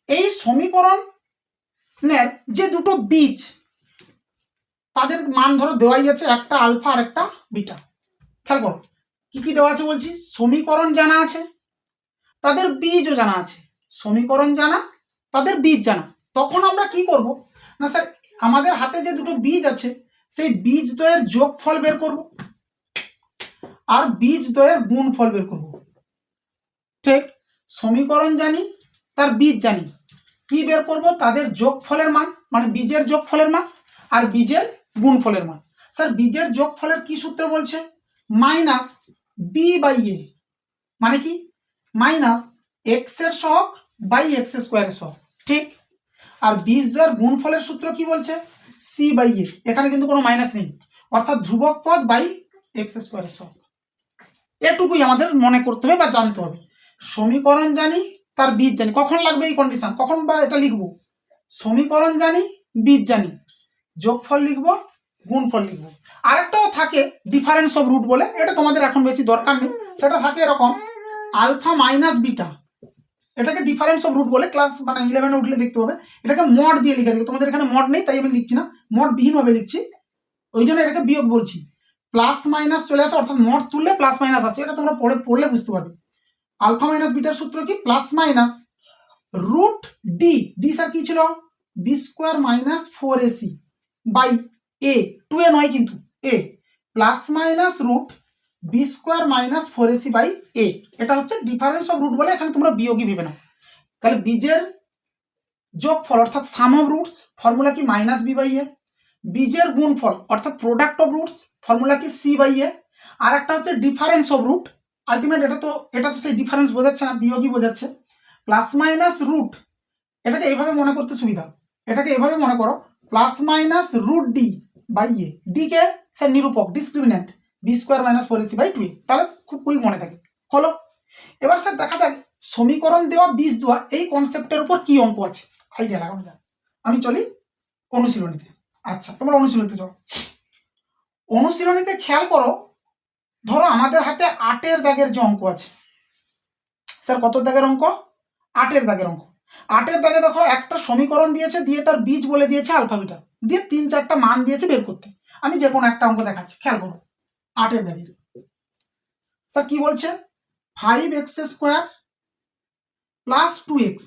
এই সমীকরণের যে দুটো বীজ, তাদের মান ধরো দেওয়াই আছে, একটা আলফা আর একটা বিটা। খেয়াল করো কি কি দেওয়া আছে বলছি, সমীকরণ জানা আছে, তাদের বীজও জানা আছে। সমীকরণ জানা, তাদের বীজ জানা। তখন আমরা কি করব না স্যার, আমাদের হাতে যে দুটো বীজ আছে সেই বীজ দ্বয়ের যোগফল বের করব আর বীজ দ্বয়ের গুণফল বের করব, ঠিক। সমীকরণ জানি, তার বীজ জানি, কি বের করব? তাদের যোগফলের মান, মানে বীজের যোগফলের মান আর বীজের গুণফলের মান। স্যার বীজের যোগফলের কি সূত্র বলছে? মাইনাস বি বাই এ, মানে কি মাইনাস এক্স এর সহগ বাই এক্স স্কোয়ারের সহগ, ঠিক। আর বীজ দ্বয়ের গুণফলের সূত্র কি বলছে? সি বাই এ, এখানে কিন্তু কোনো মাইনাস নেই, অর্থাৎ ধ্রুবক পদ বাই এক্স স্কোয়ারের সহগ। এটুকুই আমাদের মনে করতে হবে বা জানতে হবে। সমীকরণ জানি, তার বীজ জানি। কখন লাগবে এই কন্ডিশন, কখন বা এটা লিখবো? সমীকরণ জানি, বীজ জানি, যোগফল লিখবো, গুণফল লিখবো। আরেকটাও থাকে ডিফারেন্স অফ রুট বলে, এটা তোমাদের এখন বেশি দরকার নেই। সেটা থাকে এরকম, আলফা মাইনাস বিটা, এটাকে ডিফারেন্স অফ রুট বলে। ক্লাস মানে 11-এ উঠলে দেখতে হবে। এটাকে মড দিয়ে লিখে দেবে, তোমাদের এখানে মড নেই তাই আমি লিখছি না, মড বিহীনভাবে লিখছি, ওই জন্য এটাকে বিয়োগ বলছি। প্লাস মাইনাস চলে আসে, অর্থাৎ মড তুললে প্লাস মাইনাস আসে, এটা তোমরা পড়লে বুঝতে পারবে। আলফা মাইনাস বিটার সূত্র কি? Plus minus root D, D sir কি ছিল, B square minus 4ac by A, 2a নয় কিন্তু A, plus minus root B square minus 4ac by A. এটা হচ্ছে ডিফারেন্স অফ রুট বলে, এখানে তোমরা বিয়োগই ভেবে নাও। তাহলে বীজের যোগফল অর্থাৎ সাম অফ রুটস ফর্মুলা কি মাইনাস বি বাই এ, বীজের গুণফল অর্থাৎ প্রোডাক্ট অফ রুটস ফর্মুলা কি সি বাই এ, আর একটা হচ্ছে ডিফারেন্স অফ রুট, আলটিমেট এটা তো সেই ডিফারেন্স বোঝাচ্ছে না, বিয়োগই বোঝাচ্ছে, প্লাস মাইনাস রুট, এটাকে এইভাবে মনে করতে সুবিধা, এটাকে এইভাবে মনে করো plus minus root D by A, D কে স্যার নিরূপক discriminant B square minus 4ac by 2a, তাহলে খুব কুইক মনে থাকে হলো। এবার স্যার দেখা যাক সমীকরণ দেওয়া বীজ দেওয়া এই কনসেপ্টের উপর কি অঙ্ক আছে, আইডিয়া লাগানো যায়। আমি চলি অনুশীলনীতে। আচ্ছা তোমরা অনুশীলনীতে যাও। অনুশীলনীতে খেয়াল করো, ধরো আমাদের হাতে 8-এর দাগের যে অঙ্ক আছে, স্যার কত দাগের অঙ্ক, 8-এর দাগের অঙ্ক। 8-এর দাগে দেখো একটা সমীকরণ দিয়েছে, দিয়ে তার বীজ বলে দিয়েছে আলফা বিটা, দিয়ে 3-4টা মান দিয়েছে বের করতে। আমি যে কোনো একটা অঙ্ক দেখাচ্ছি, খেয়াল করো 8-এর দাগের। স্যার কি বলছে, 5x square plus 2x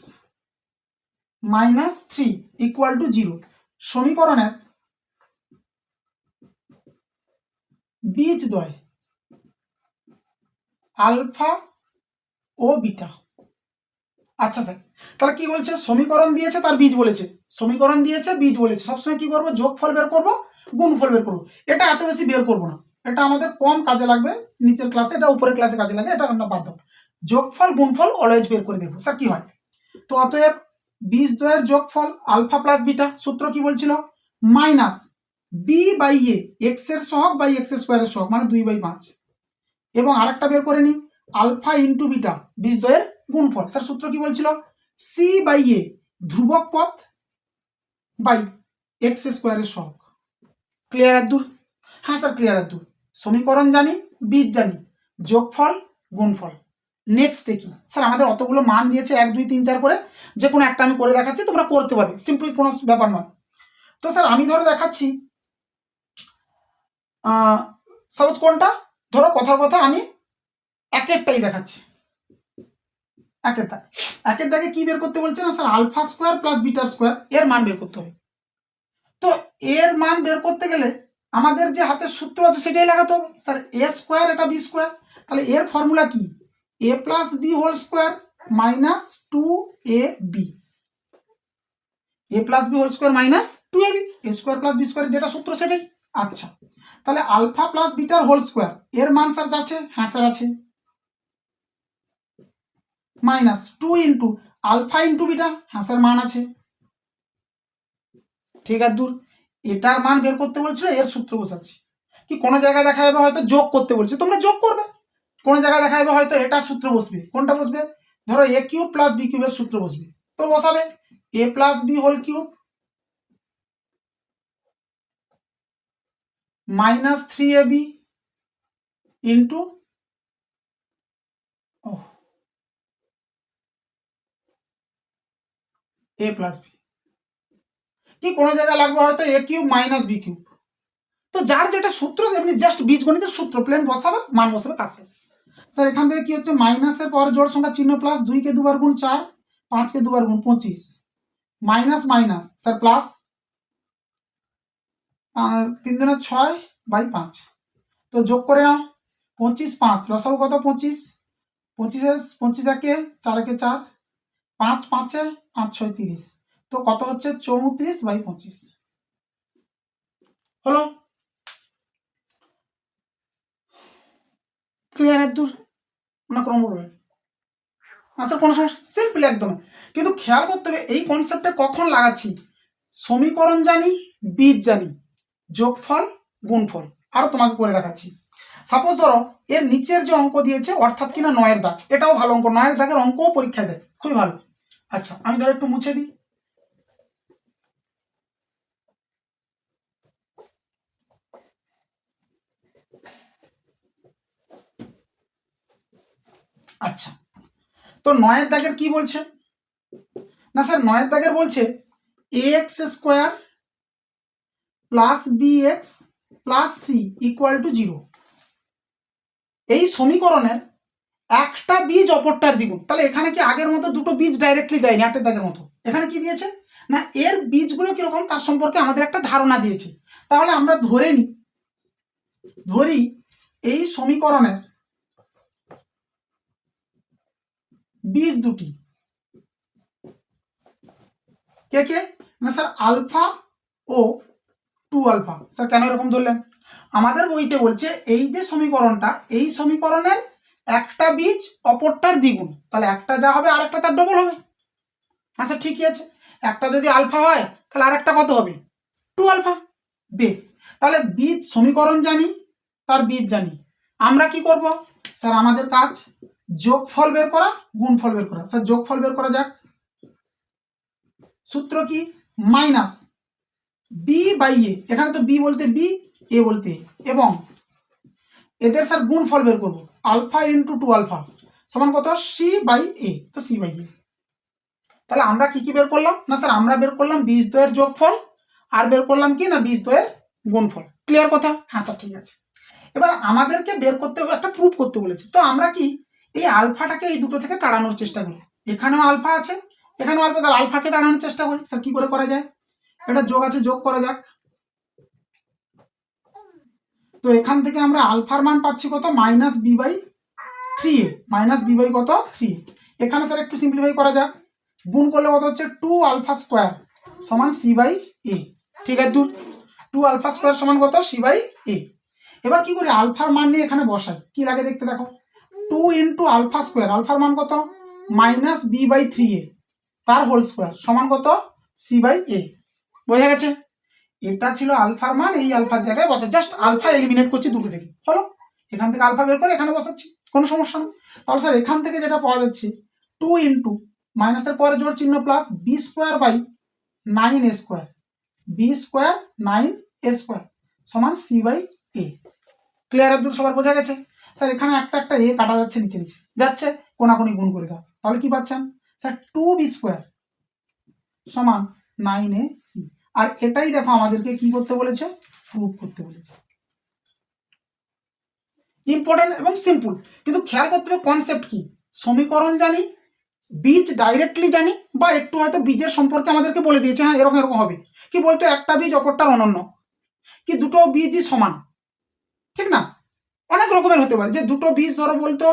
minus 3 equal to 0 সমীকরণের বীজদ্বয় আলফা ও বিটা। আচ্ছা স্যার, তাহলে কি বলছে, সমীকরণ দিয়েছে তার বীজ বলেছে, সমীকরণ দিয়েছে বীজ বলেছে, সবসময় কি করবো, যোগফল বের করবো, গুণফল বের করবো। এটা এত বেশি বের করবো না, এটা আমাদের কম কাজে লাগবে নিচের ক্লাসে, এটা উপরের ক্লাসে কাজে লাগে, এটা আমরা বাদ দাও। যোগফল গুণফল অলওয়েজ বের করে দেখবো স্যার কি হয়। তো অতএব বীজদ্বয়ের যোগফল আলফা প্লাস বিটা, সূত্র কি বলছিল, minus b by a, x এর সহগ বাই এক্স স্কোয়ারের সহগ মানে 2/5, এবং আরেকটা বের করে নি আলফা ইন্টু বিটা বীজদ্বয়ের গুণফল। স্যার সূত্র কি বলছিল, সি বাই এ ধ্রুবক পথ বাই এক্স স্কোয়ারের সহগ। ক্লিয়ার একদূর? হ্যাঁ স্যার ক্লিয়ার একদূর। সমীকরণ জানি, বীজ জানি, যোগফল গুণফল। নেক্সটে কি স্যার, আমাদের অতগুলো মান দিয়েছে 1 2 3 4 করে, যে কোনো একটা আমি করে দেখাচ্ছি, তোমরা করতে পারবে, সিম্পল কোনো ব্যাপার নয়। তো স্যার আমি ধরে দেখাচ্ছি, সাপোজ কোনটা, ধরো কথার কথা আমি একটাই দেখাচ্ছি। একের দাগে কি বের করতে বলছে না sir, alpha square plus beta square এর মান বের করতে হবে। তো এর মান বের করতে গেলে আমাদের যে হাতের সূত্র আছে সেটাই লাগাতে হবে স্যার, এ স্কোয়ার এটা বি স্কোয়ার, তাহলে এর ফর্মুলা কি, A plus B whole square minus 2ab, A plus B whole square minus 2ab, A square plus B square যেটা সূত্র সেটাই। আচ্ছা তাহলে আলফা প্লাস বিটার হোল স্কোয়ার এর মান স্যার আছে, হ্যাঁ স্যার আছে, minus 2 into alpha into beta, হ্যাঁ স্যার মান আছে। ঠিক আছে দূর, এটার মান বের করতে বলছিল, এর সূত্র বসাচ্ছি। কি কোনো জায়গায় দেখা যাবে হয়তো যোগ করতে বলছে, তোমরা যোগ করবে, কোনো জায়গায় দেখা যাবে হয়তো এটার সূত্র বসবে, কোনটা বসবে, ধরো এ কিউব প্লাস বি কিউবের সূত্র বসবে, তো বসাবে A plus B whole cube minus 3ab into A plus B. কি কোনো জায়গায় লাগবে হয়তো A cube minus B cube, তো যার যেটা সূত্র এমনি জাস্ট বীজগণিতের সূত্র প্লেন বসাবে, মান বসাবে, কাজ শেষ। স্যার এখান থেকে কি হচ্ছে, মাইনাসের পর জোড় সংখ্যা চিহ্ন প্লাস, 2 কে 2 বার গুণ 4, 5 কে 2 বার গুণ 25, মাইনাস মাইনাস স্যার প্লাস 3 দুগুণে 6/5, তো যোগ করে নাও 25 5 লসাগু কত 25, 25 একে 4 একে 4, 5 5 5 6 30, তো কত হচ্ছে 34/25 হলো। ক্লিয়ার একদূর না ক্রম করবে? আচ্ছা কোনো সমস্যা, সিম্পল একদম, কিন্তু খেয়াল করতে হবে এই কনসেপ্টটা কখন লাগাচ্ছি, সমীকরণ জানি, বীজ জানি, যোগফল গুণফল। আরো তোমাকে করে দেখাচ্ছি। সাপোজ ধরো এর নিচের যে অঙ্ক দিয়েছে অর্থাৎ কিনা 9-এর দাগ, এটাও ভালো অঙ্ক, 9-এর দাগের অঙ্কও পরীক্ষায় দেয়, খুবই ভালো। আচ্ছা আমি ধরো একটু মুছে দিই। আচ্ছা তো 9-এর দাগের কি বলছে না স্যার, 9-এর দাগের বলছে ax square plus bx plus c equal to 0। এই সমীকরণের একটা বীজ অপরটার দ্বিগুণ। তাহলে এখানে কি আগের মতো দুটো বীজ ডাইরেক্টলি দেয়নি আটের দাগের মতো, এখানে কি দিয়েছে না এর বীজগুলো কিরকম তার সম্পর্কে আমাদের একটা ধারণা দিয়েছে। তাহলে আমরা ধরি এই সমীকরণের বীজ দুটি কে কে না স্যার আলফা ও 2 আলফা। স্যার কেন এরকম ধরলেন? আমাদের বইতে বলছে এই যে সমীকরণটা, এই সমীকরণের একটা বীজ অপরটার দ্বিগুণ, তাহলে একটা যা হবে আর একটা তার ডবল হবে। হ্যাঁ স্যার ঠিকই আছে, একটা যদি আলফা হয় তাহলে আর একটা কত হবে 2 আলফা। বেশ, তাহলে বীজ সমীকরণ জানি, তার বীজ জানি, আমরা কি করব স্যার আমাদের কাজ যোগফল বের করা, গুণফল বের করা। স্যার যোগফল বের করা যাক। সূত্র কি মাইনাস বি বাই এ, এখানে তো বি বলতে বি, এ বলতে এ, এবং এদের স্যার গুণফল বের করব আলফা ইন্টু 2 আলফা সমান কত সি বাই এ, তো সি বাই এ। তাহলে আমরা কি কি বের করলাম না স্যার আমরা বের করলাম বীজ দ্বয়ের যোগফল, আর বের করলাম কি না বীজ দ্বয়ের গুণফল। ক্লিয়ার কথা? হ্যাঁ স্যার ঠিক আছে। এবার আমাদেরকে বের করতে হবে, একটা প্রুফ করতে বলেছে, তো আমরা কি এই আলফাটাকে এই দুটো থেকে তাড়ানোর চেষ্টা করি। এখানেও আলফা আছে, এখানেও আলফা, তাহলে আলফাকে তাড়ানোর চেষ্টা করি। স্যার কি করে করা যায়? এটা যোগ আছে, যোগ করা যাক। তো এখান থেকে আমরা আলফার মান পাচ্ছি কত minus b by 3a, minus b by কত 3। এখানে স্যার একটু সিম্পলিফাই করা যাক, গুণ করলে কত হচ্ছে 2 আলফা স্কোয়ার সমান সি বাই এ। ঠিক আছে, 2 আলফা স্কোয়ার সমান কত সি বাই এ। এবার কি করি আলফার মান নিয়ে এখানে বসাই, কি লাগে দেখতে দেখো, 2 ইন্টু আলফা স্কোয়ার, আলফার মান কত মাইনাস বি বাই 3a তার হোল স্কোয়ার সমান কত সি বাই এ। বোঝা গেছে? এটা ছিল আলফার মান, এই আলফার জায়গায় বসে জাস্ট আলফা এলিমিনেট করছি দুটো থেকে, হলো এখান থেকে আলফা বের করে এখানে বসাচ্ছি, কোনো সমস্যা নেই। তাহলে স্যার এখান থেকে যেটা পাওয়া যাচ্ছে 2 ইন্টু মাইনাসের পরে জোর চিহ্ন plus B square by 9a square, B square 9a square সমান সি বাই এ। ক্লিয়ার? দূর সবার বোঝা গেছে? স্যার এখানে একটা একটা এ কাটা যাচ্ছে, নিচে নিচে যাচ্ছে, কোনাকুনি গুণ করে দাও, তাহলে কি পাচ্ছেন স্যার 2b স্কোয়ার সমান 9ac। আর এটাই দেখো আমাদেরকে কি করতে বলেছে, প্রুভ করতে বলেছে। ইম্পর্টেন্ট এবং সিম্পল, কিন্তু খেয়াল করতে হবে কনসেপ্ট কি, সমীকরণ জানি, বীজ ডাইরেক্টলি জানি, বা একটু হয়তো বীজের সম্পর্কে আমাদেরকে বলে দিয়েছে, হ্যাঁ এরকম এরকম হবে, কি বলতো একটা বীজ অপরটার অনন্য, কি দুটো বীজই সমান, ঠিক না? অনেক রকমের হতে পারে, যে দুটো বীজ ধরো বলতো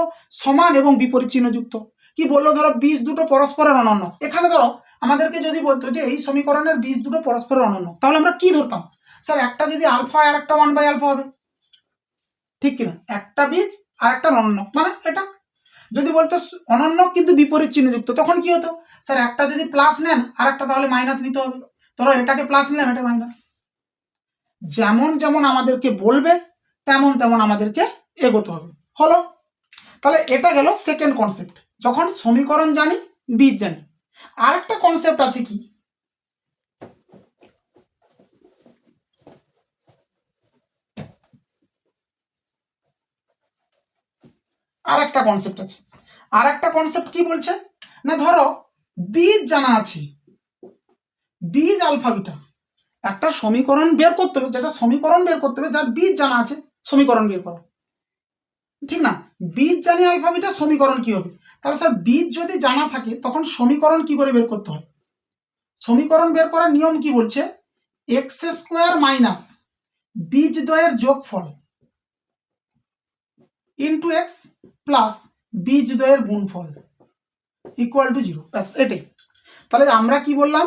সমান এবং বিপরীত চিহ্নযুক্ত, কি বললো ধরো বীজ দুটো পরস্পরের অনন্য। এখানে ধরো আমাদেরকে যদি বলতো যে এই সমীকরণের বীজ দুটো পরস্পরের অনন্য, তাহলে আমরা কি ধরতাম স্যার একটা যদি আলফা আর একটা 1 বাই আলফা হবে, ঠিক কিনা? একটা বীজ আর একটা অনন্য, মানে এটা যদি বলতো অনন্য কিন্তু বিপরীত চিহ্নযুক্ত, তখন কি হতো স্যার একটা যদি প্লাস নেন আর একটা তাহলে মাইনাস নিতে হবে, ধরো এটাকে প্লাস নিলাম এটা মাইনাস। যেমন যেমন আমাদেরকে বলবে তেমন তেমন আমাদেরকে এগোতে হবে, হলো? তাহলে এটা গেল সেকেন্ড কনসেপ্ট, যখন সমীকরণ জানি বীজ জানি। আর একটা কনসেপ্ট আছে কি, আর একটা কনসেপ্ট আছে, আর একটা কনসেপ্ট কি বলছে না ধরো বীজ জানা আছে, বীজ আলফা বিটা, একটা সমীকরণ বের করতে হবে, যেটা সমীকরণ বের করতে হবে যার বীজ জানা আছে, সমীকরণ বের করো, ঠিক না? বীজ জানি আলফা বিটা, সমীকরণ কি হবে? তাহলে স্যার বীজ যদি জানা থাকে তখন সমীকরণ কি করে বের করতে হয়? সমীকরণ বের করার নিয়ম কি বলছে, এক্স স্কোয়ার মাইনাস বীজ দ্বয়ের যোগফল ইন্টু এক্স প্লাস বীজ দ্বয়ের গুণফল ইকুয়াল টু 0, ব্যাস এটাই। তাহলে আমরা কি বললাম,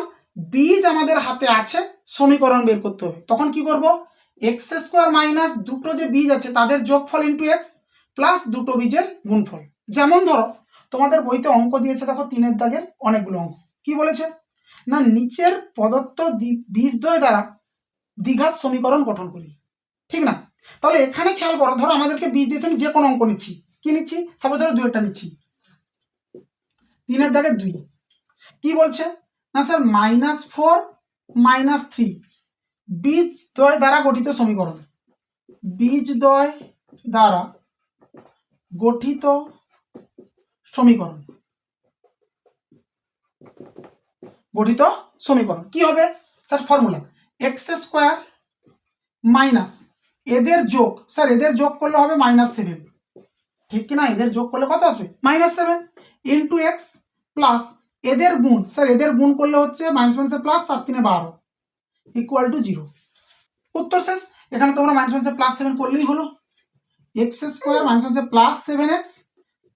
বীজ আমাদের হাতে আছে, সমীকরণ বের করতে হবে, তখন কি করব এক্স স্কোয়ার মাইনাস দুটো যে বীজ আছে তাদের যোগফল ইন্টু এক্স প্লাস দুটো বীজের গুণফল। যেমন ধরো তোমাদের বইতে অঙ্ক দিয়েছে, দেখো 3 দাগের অনেকগুলো অঙ্ক, কি বলেছে না নিচের প্রদত্ত বীজদ্বয় দ্বারা দ্বিঘাত সমীকরণ গঠন করি, ঠিক না? তাহলে এখানে খেয়াল করো, ধরো আমাদেরকে বীজ দিয়েছে, আমি যে কোনো অঙ্ক নিচ্ছি, কি নিচ্ছি, সাপোজ ধরো 2 নিচ্ছি, 3 দাগের 2, কি বলছে না স্যার -4 -3 বীজদ্বয় দ্বারা গঠিত সমীকরণ, বীজদ্বয় দ্বারা গঠিত সমীকরণ, গঠিত সমীকরণ কি হবে sir, formula x square minus এদের যোগ, স্যার এদের যোগ করলে হবে -7, ঠিক কিনা? এদের যোগ করলে কত আসবে? -7 ইন্টু এক্স প্লাস এদের গুণ, স্যার এদের গুণ করলে হচ্ছে -1 প্লাস 4 3 12 ইকুয়াল টু 0। উত্তর শেষ। এখানে তোমরা -1 প্লাস 7 করলেই হলো। X square -1 plus 7x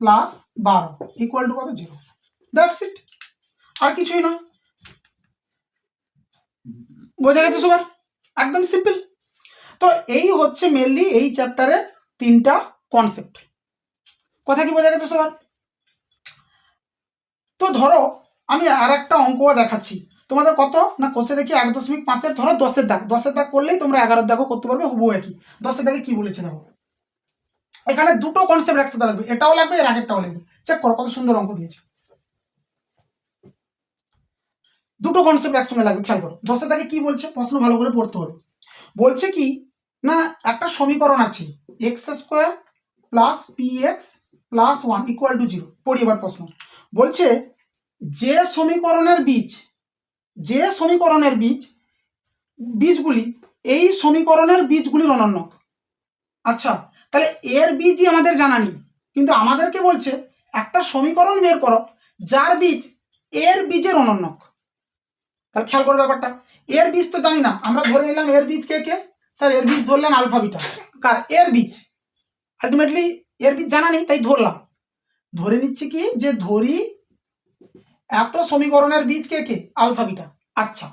plus 12 equal to কত? 0। দ্যাটস ইট, আর কিছুই না। বোঝা গেছে সবার? একদম সিম্পল। তো এই হচ্ছে মেনলি এই চ্যাপ্টারের 3টা কনসেপ্ট। কথা কি বোঝা গেছে সবার? তো ধরো আমি আর একটা অঙ্ক দেখাচ্ছি তোমাদের, কত না কোষে দেখি 1.5-এর ধরো 10-এর দাগ, 10-এর দাগ করলেই তোমরা 11-এর দাগও করতে পারবে হুবহু একই। 10-এর দাগে কি বলেছে দেখো, এখানে দুটো কনসেপ্ট একসাথে লাগবে, এটাও লাগবে এর আগেরটাও লাগবে। চেক করো কত সুন্দর অঙ্ক দিয়েছে, দুটো কনসেপ্ট একসঙ্গে লাগবে। খেয়াল করো 10-এর দাগে কি বলছে, প্রশ্ন ভালো করে পড়তে হবে। বলছে কি না একটা সমীকরণ আছে x² plus px plus 1 equal to 0। পড়ি এবার প্রশ্ন। বলছে যে সমীকরণের বীজগুলি এই সমীকরণের বীজগুলির অনন্যক। আচ্ছা, তাহলে এর বীজই আমাদের জানা নেই, কিন্তু আমাদেরকে বলছে একটা সমীকরণ বের করো যার বীজ এর বীজের অনন্যক। তাহলে খেয়াল করো ব্যাপারটা, এর বীজ তো জানি না, আমরা ধরে নিলাম এর বীজ কে কে, স্যার এর বীজ ধরলেন আলফা বিটা। কার? এর বীজ। আলটিমেটলি এর বীজ জানা নেই, তাই ধরলাম। ধরে নিচ্ছি কি যে ধরি এত সমীকরণের বীজ কে কে, আলফা বিটা। আচ্ছা,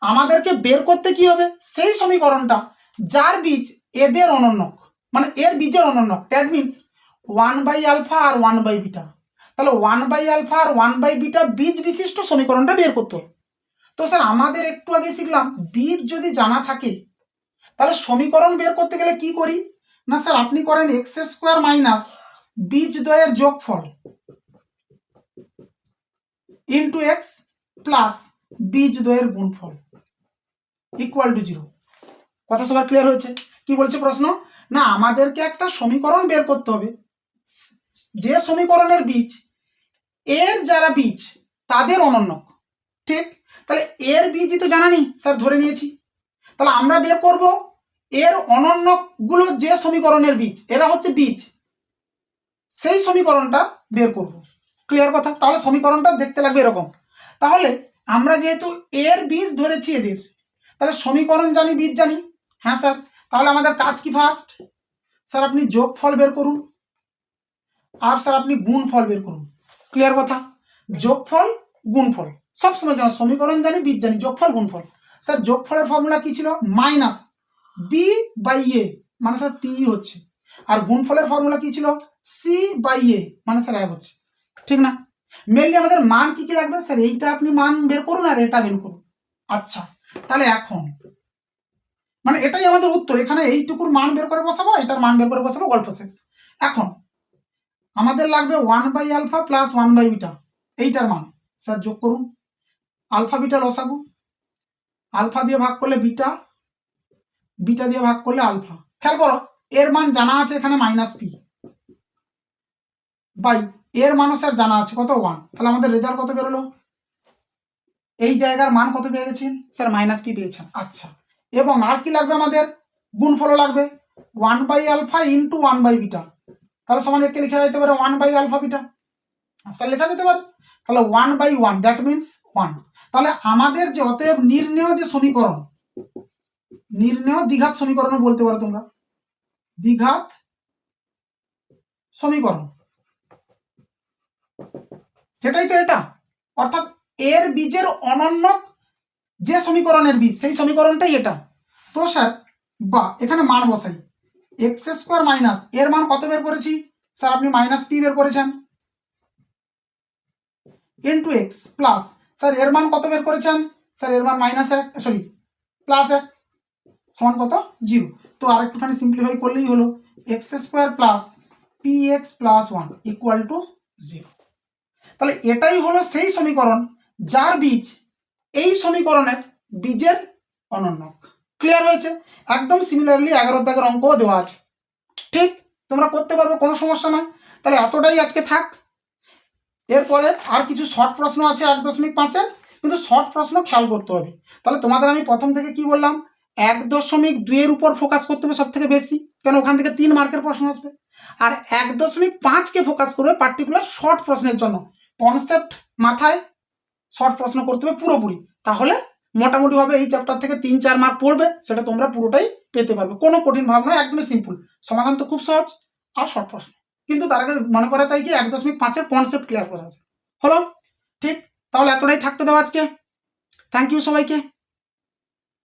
আমাদেরকে বের করতে কি হবে? সেই সমীকরণটা যার বীজ এদের অনন্যক, মানে এর বীজের অনন্যক। দ্যাট মিনস 1/α আর 1/β। তাহলে 1/α আর 1/β বীজ বিশিষ্ট সমীকরণটা বের করতে হবে। তো স্যার আমাদের একটু আগে শিখলাম বীজ যদি জানা থাকে তাহলে সমীকরণ বের করতে গেলে কি করি না, স্যার আপনি করেন x² মাইনাস বীজ দ্বয়ের যোগফল ইন্টু এক্স প্লাস বীজ দ্বয়ের গুণফল ইকুয়াল টু 0। কথা সবার ক্লিয়ার হয়েছে? কি বলছে প্রশ্ন না আমাদেরকে একটা সমীকরণ বের করতে হবে, যে সমীকরণের বীজ এর যারা বীজ তাদের অনন্যক। ঠিক, তাহলে এর বীজই তো জানা নেই, স্যার ধরে নিয়েছি। তাহলে আমরা বের করব এর অনন্যক গুলো, যে সমীকরণের বীজ এরা হচ্ছে বীজ, সেই সমীকরণটা বের করব। ক্লিয়ার কথা? তাহলে সমীকরণটা দেখতে লাগবে এরকম। তাহলে আমরা যেহেতু এর বীজ ধরেছি এদের, তাহলে সমীকরণ জানি বীজ জানি। হ্যাঁ স্যার, তাহলে আমাদের কাজ কি? ফার্স্ট স্যার আপনি যোগফল বের করুন, আর স্যার আপনি গুণফল বের করুন। ক্লিয়ার কথা? যোগফল গুণফল সবসময় জানো, সমীকরণ জানি বীজ জানি, যোগফল গুণফল। স্যার যোগফলের ফর্মুলা কি ছিল? মাইনাস বি বাই এ, মানে স্যার পি হচ্ছে। আর গুণফলের ফর্মুলা কি ছিল? সি বাই এ, মানে স্যার 1 হচ্ছে। ঠিক না? মেনলি আমাদের মান কি কি লাগবে? স্যার এইটা আপনি মান বের করুন আর এটা বের করুন। আচ্ছা, তাহলে এখন মানে এটাই আমাদের উত্তর, এখানে এইটুকুর মান বের করে বসাবো, এটার মান বের করে বসাবো, গল্প শেষ। এখন আমাদের লাগবে 1/α প্লাস 1/β, এইটার মান স্যার যোগ করুন। আলফা বিটা লসাগু, আলফা দিয়ে ভাগ করলে বিটা, বিটা দিয়ে ভাগ করলে আলফা। খেয়াল করো এর মান জানা আছে এখানে -p বাই এর মানও স্যার জানা আছে কত? 1। তাহলে আমাদের রেজাল্ট কত বেরোলো? এই জায়গার মান কত পেয়ে গেছেন স্যার? -p পেয়েছেন। আচ্ছা, এবং আর কি লাগবে আমাদের? গুণফল লাগবে 1/α ইন্টু 1/β। তাহলে সমান একে লেখা যেতে পারে 1/α বিটা, স্যার লেখা যেতে পারে। তাহলে 1/1 দ্যাট মিনস 1। তাহলে আমাদের যে অতএব নির্ণেয় যে সমীকরণ, নির্ণেয় দ্বিঘাত সমীকরণও বলতে পারো তোমরা, দ্বিঘাত সমীকরণ, সেটাই তো এটা। অর্থাৎ এর বীজের অনন্যক যে সমীকরণের বীজ, সেই সমীকরণটাই এটা। তো স্যার বা এখানে মান বসাই, x² মাইনাস এর মান কত বের করেছি স্যার? আপনি -p বের করেছেন ইন্টু এক্স প্লাস স্যার এর মান কত বের করেছেন? স্যার এর মান -1 সরি +1 সমান কত? 0। তো আরেকটুখানি সিম্পলিফাই করলেই হলো x² plus px plus 1 equal to 0। তাহলে এটাই হলো সেই সমীকরণ যার বীজ এই সমীকরণের বীজের অনন্যক। ক্লিয়ার হয়েছে? একদম সিমিলারলি 11 দাগের অঙ্কও দেওয়া আছে। ঠিক, তোমরা করতে পারবে, কোনো সমস্যা নয়। তাহলে এতটাই আজকে থাক। এরপরে আর কিছু শর্ট প্রশ্ন আছে 1.5-এর, কিন্তু শর্ট প্রশ্ন খেয়াল করতে হবে। তাহলে তোমাদের আমি প্রথম থেকে কি বললাম? 1.2-এর উপর ফোকাস করতে হবে সব থেকে বেশি। কেন ওখান থেকে 3 মার্কের প্রশ্ন আসবে। আর 1.5কে ফোকাস করবে পার্টিকুলার শর্ট প্রশ্নের জন্য, কনসেপ্ট মাথায় শর্ট প্রশ্ন করতে হবে পুরোপুরি, তাহলে মোটামুটি ভাবে এই চ্যাপ্টার থেকে 3-4 মার্ক পড়বে, সেটা তোমরা পুরোটাই পেতে পারবে। কোনো কঠিন ভাব নয়, একদমই সিম্পল, সমাধান তো খুব সহজ আর শর্ট প্রশ্ন। কিন্তু তার আগে মনে করা চাই কি 1.5-এর কনসেপ্ট ক্লিয়ার করা আছে। হলো ঠিক, তাহলে এতটাই থাকতে দাও আজকে। থ্যাংক ইউ সবাইকে।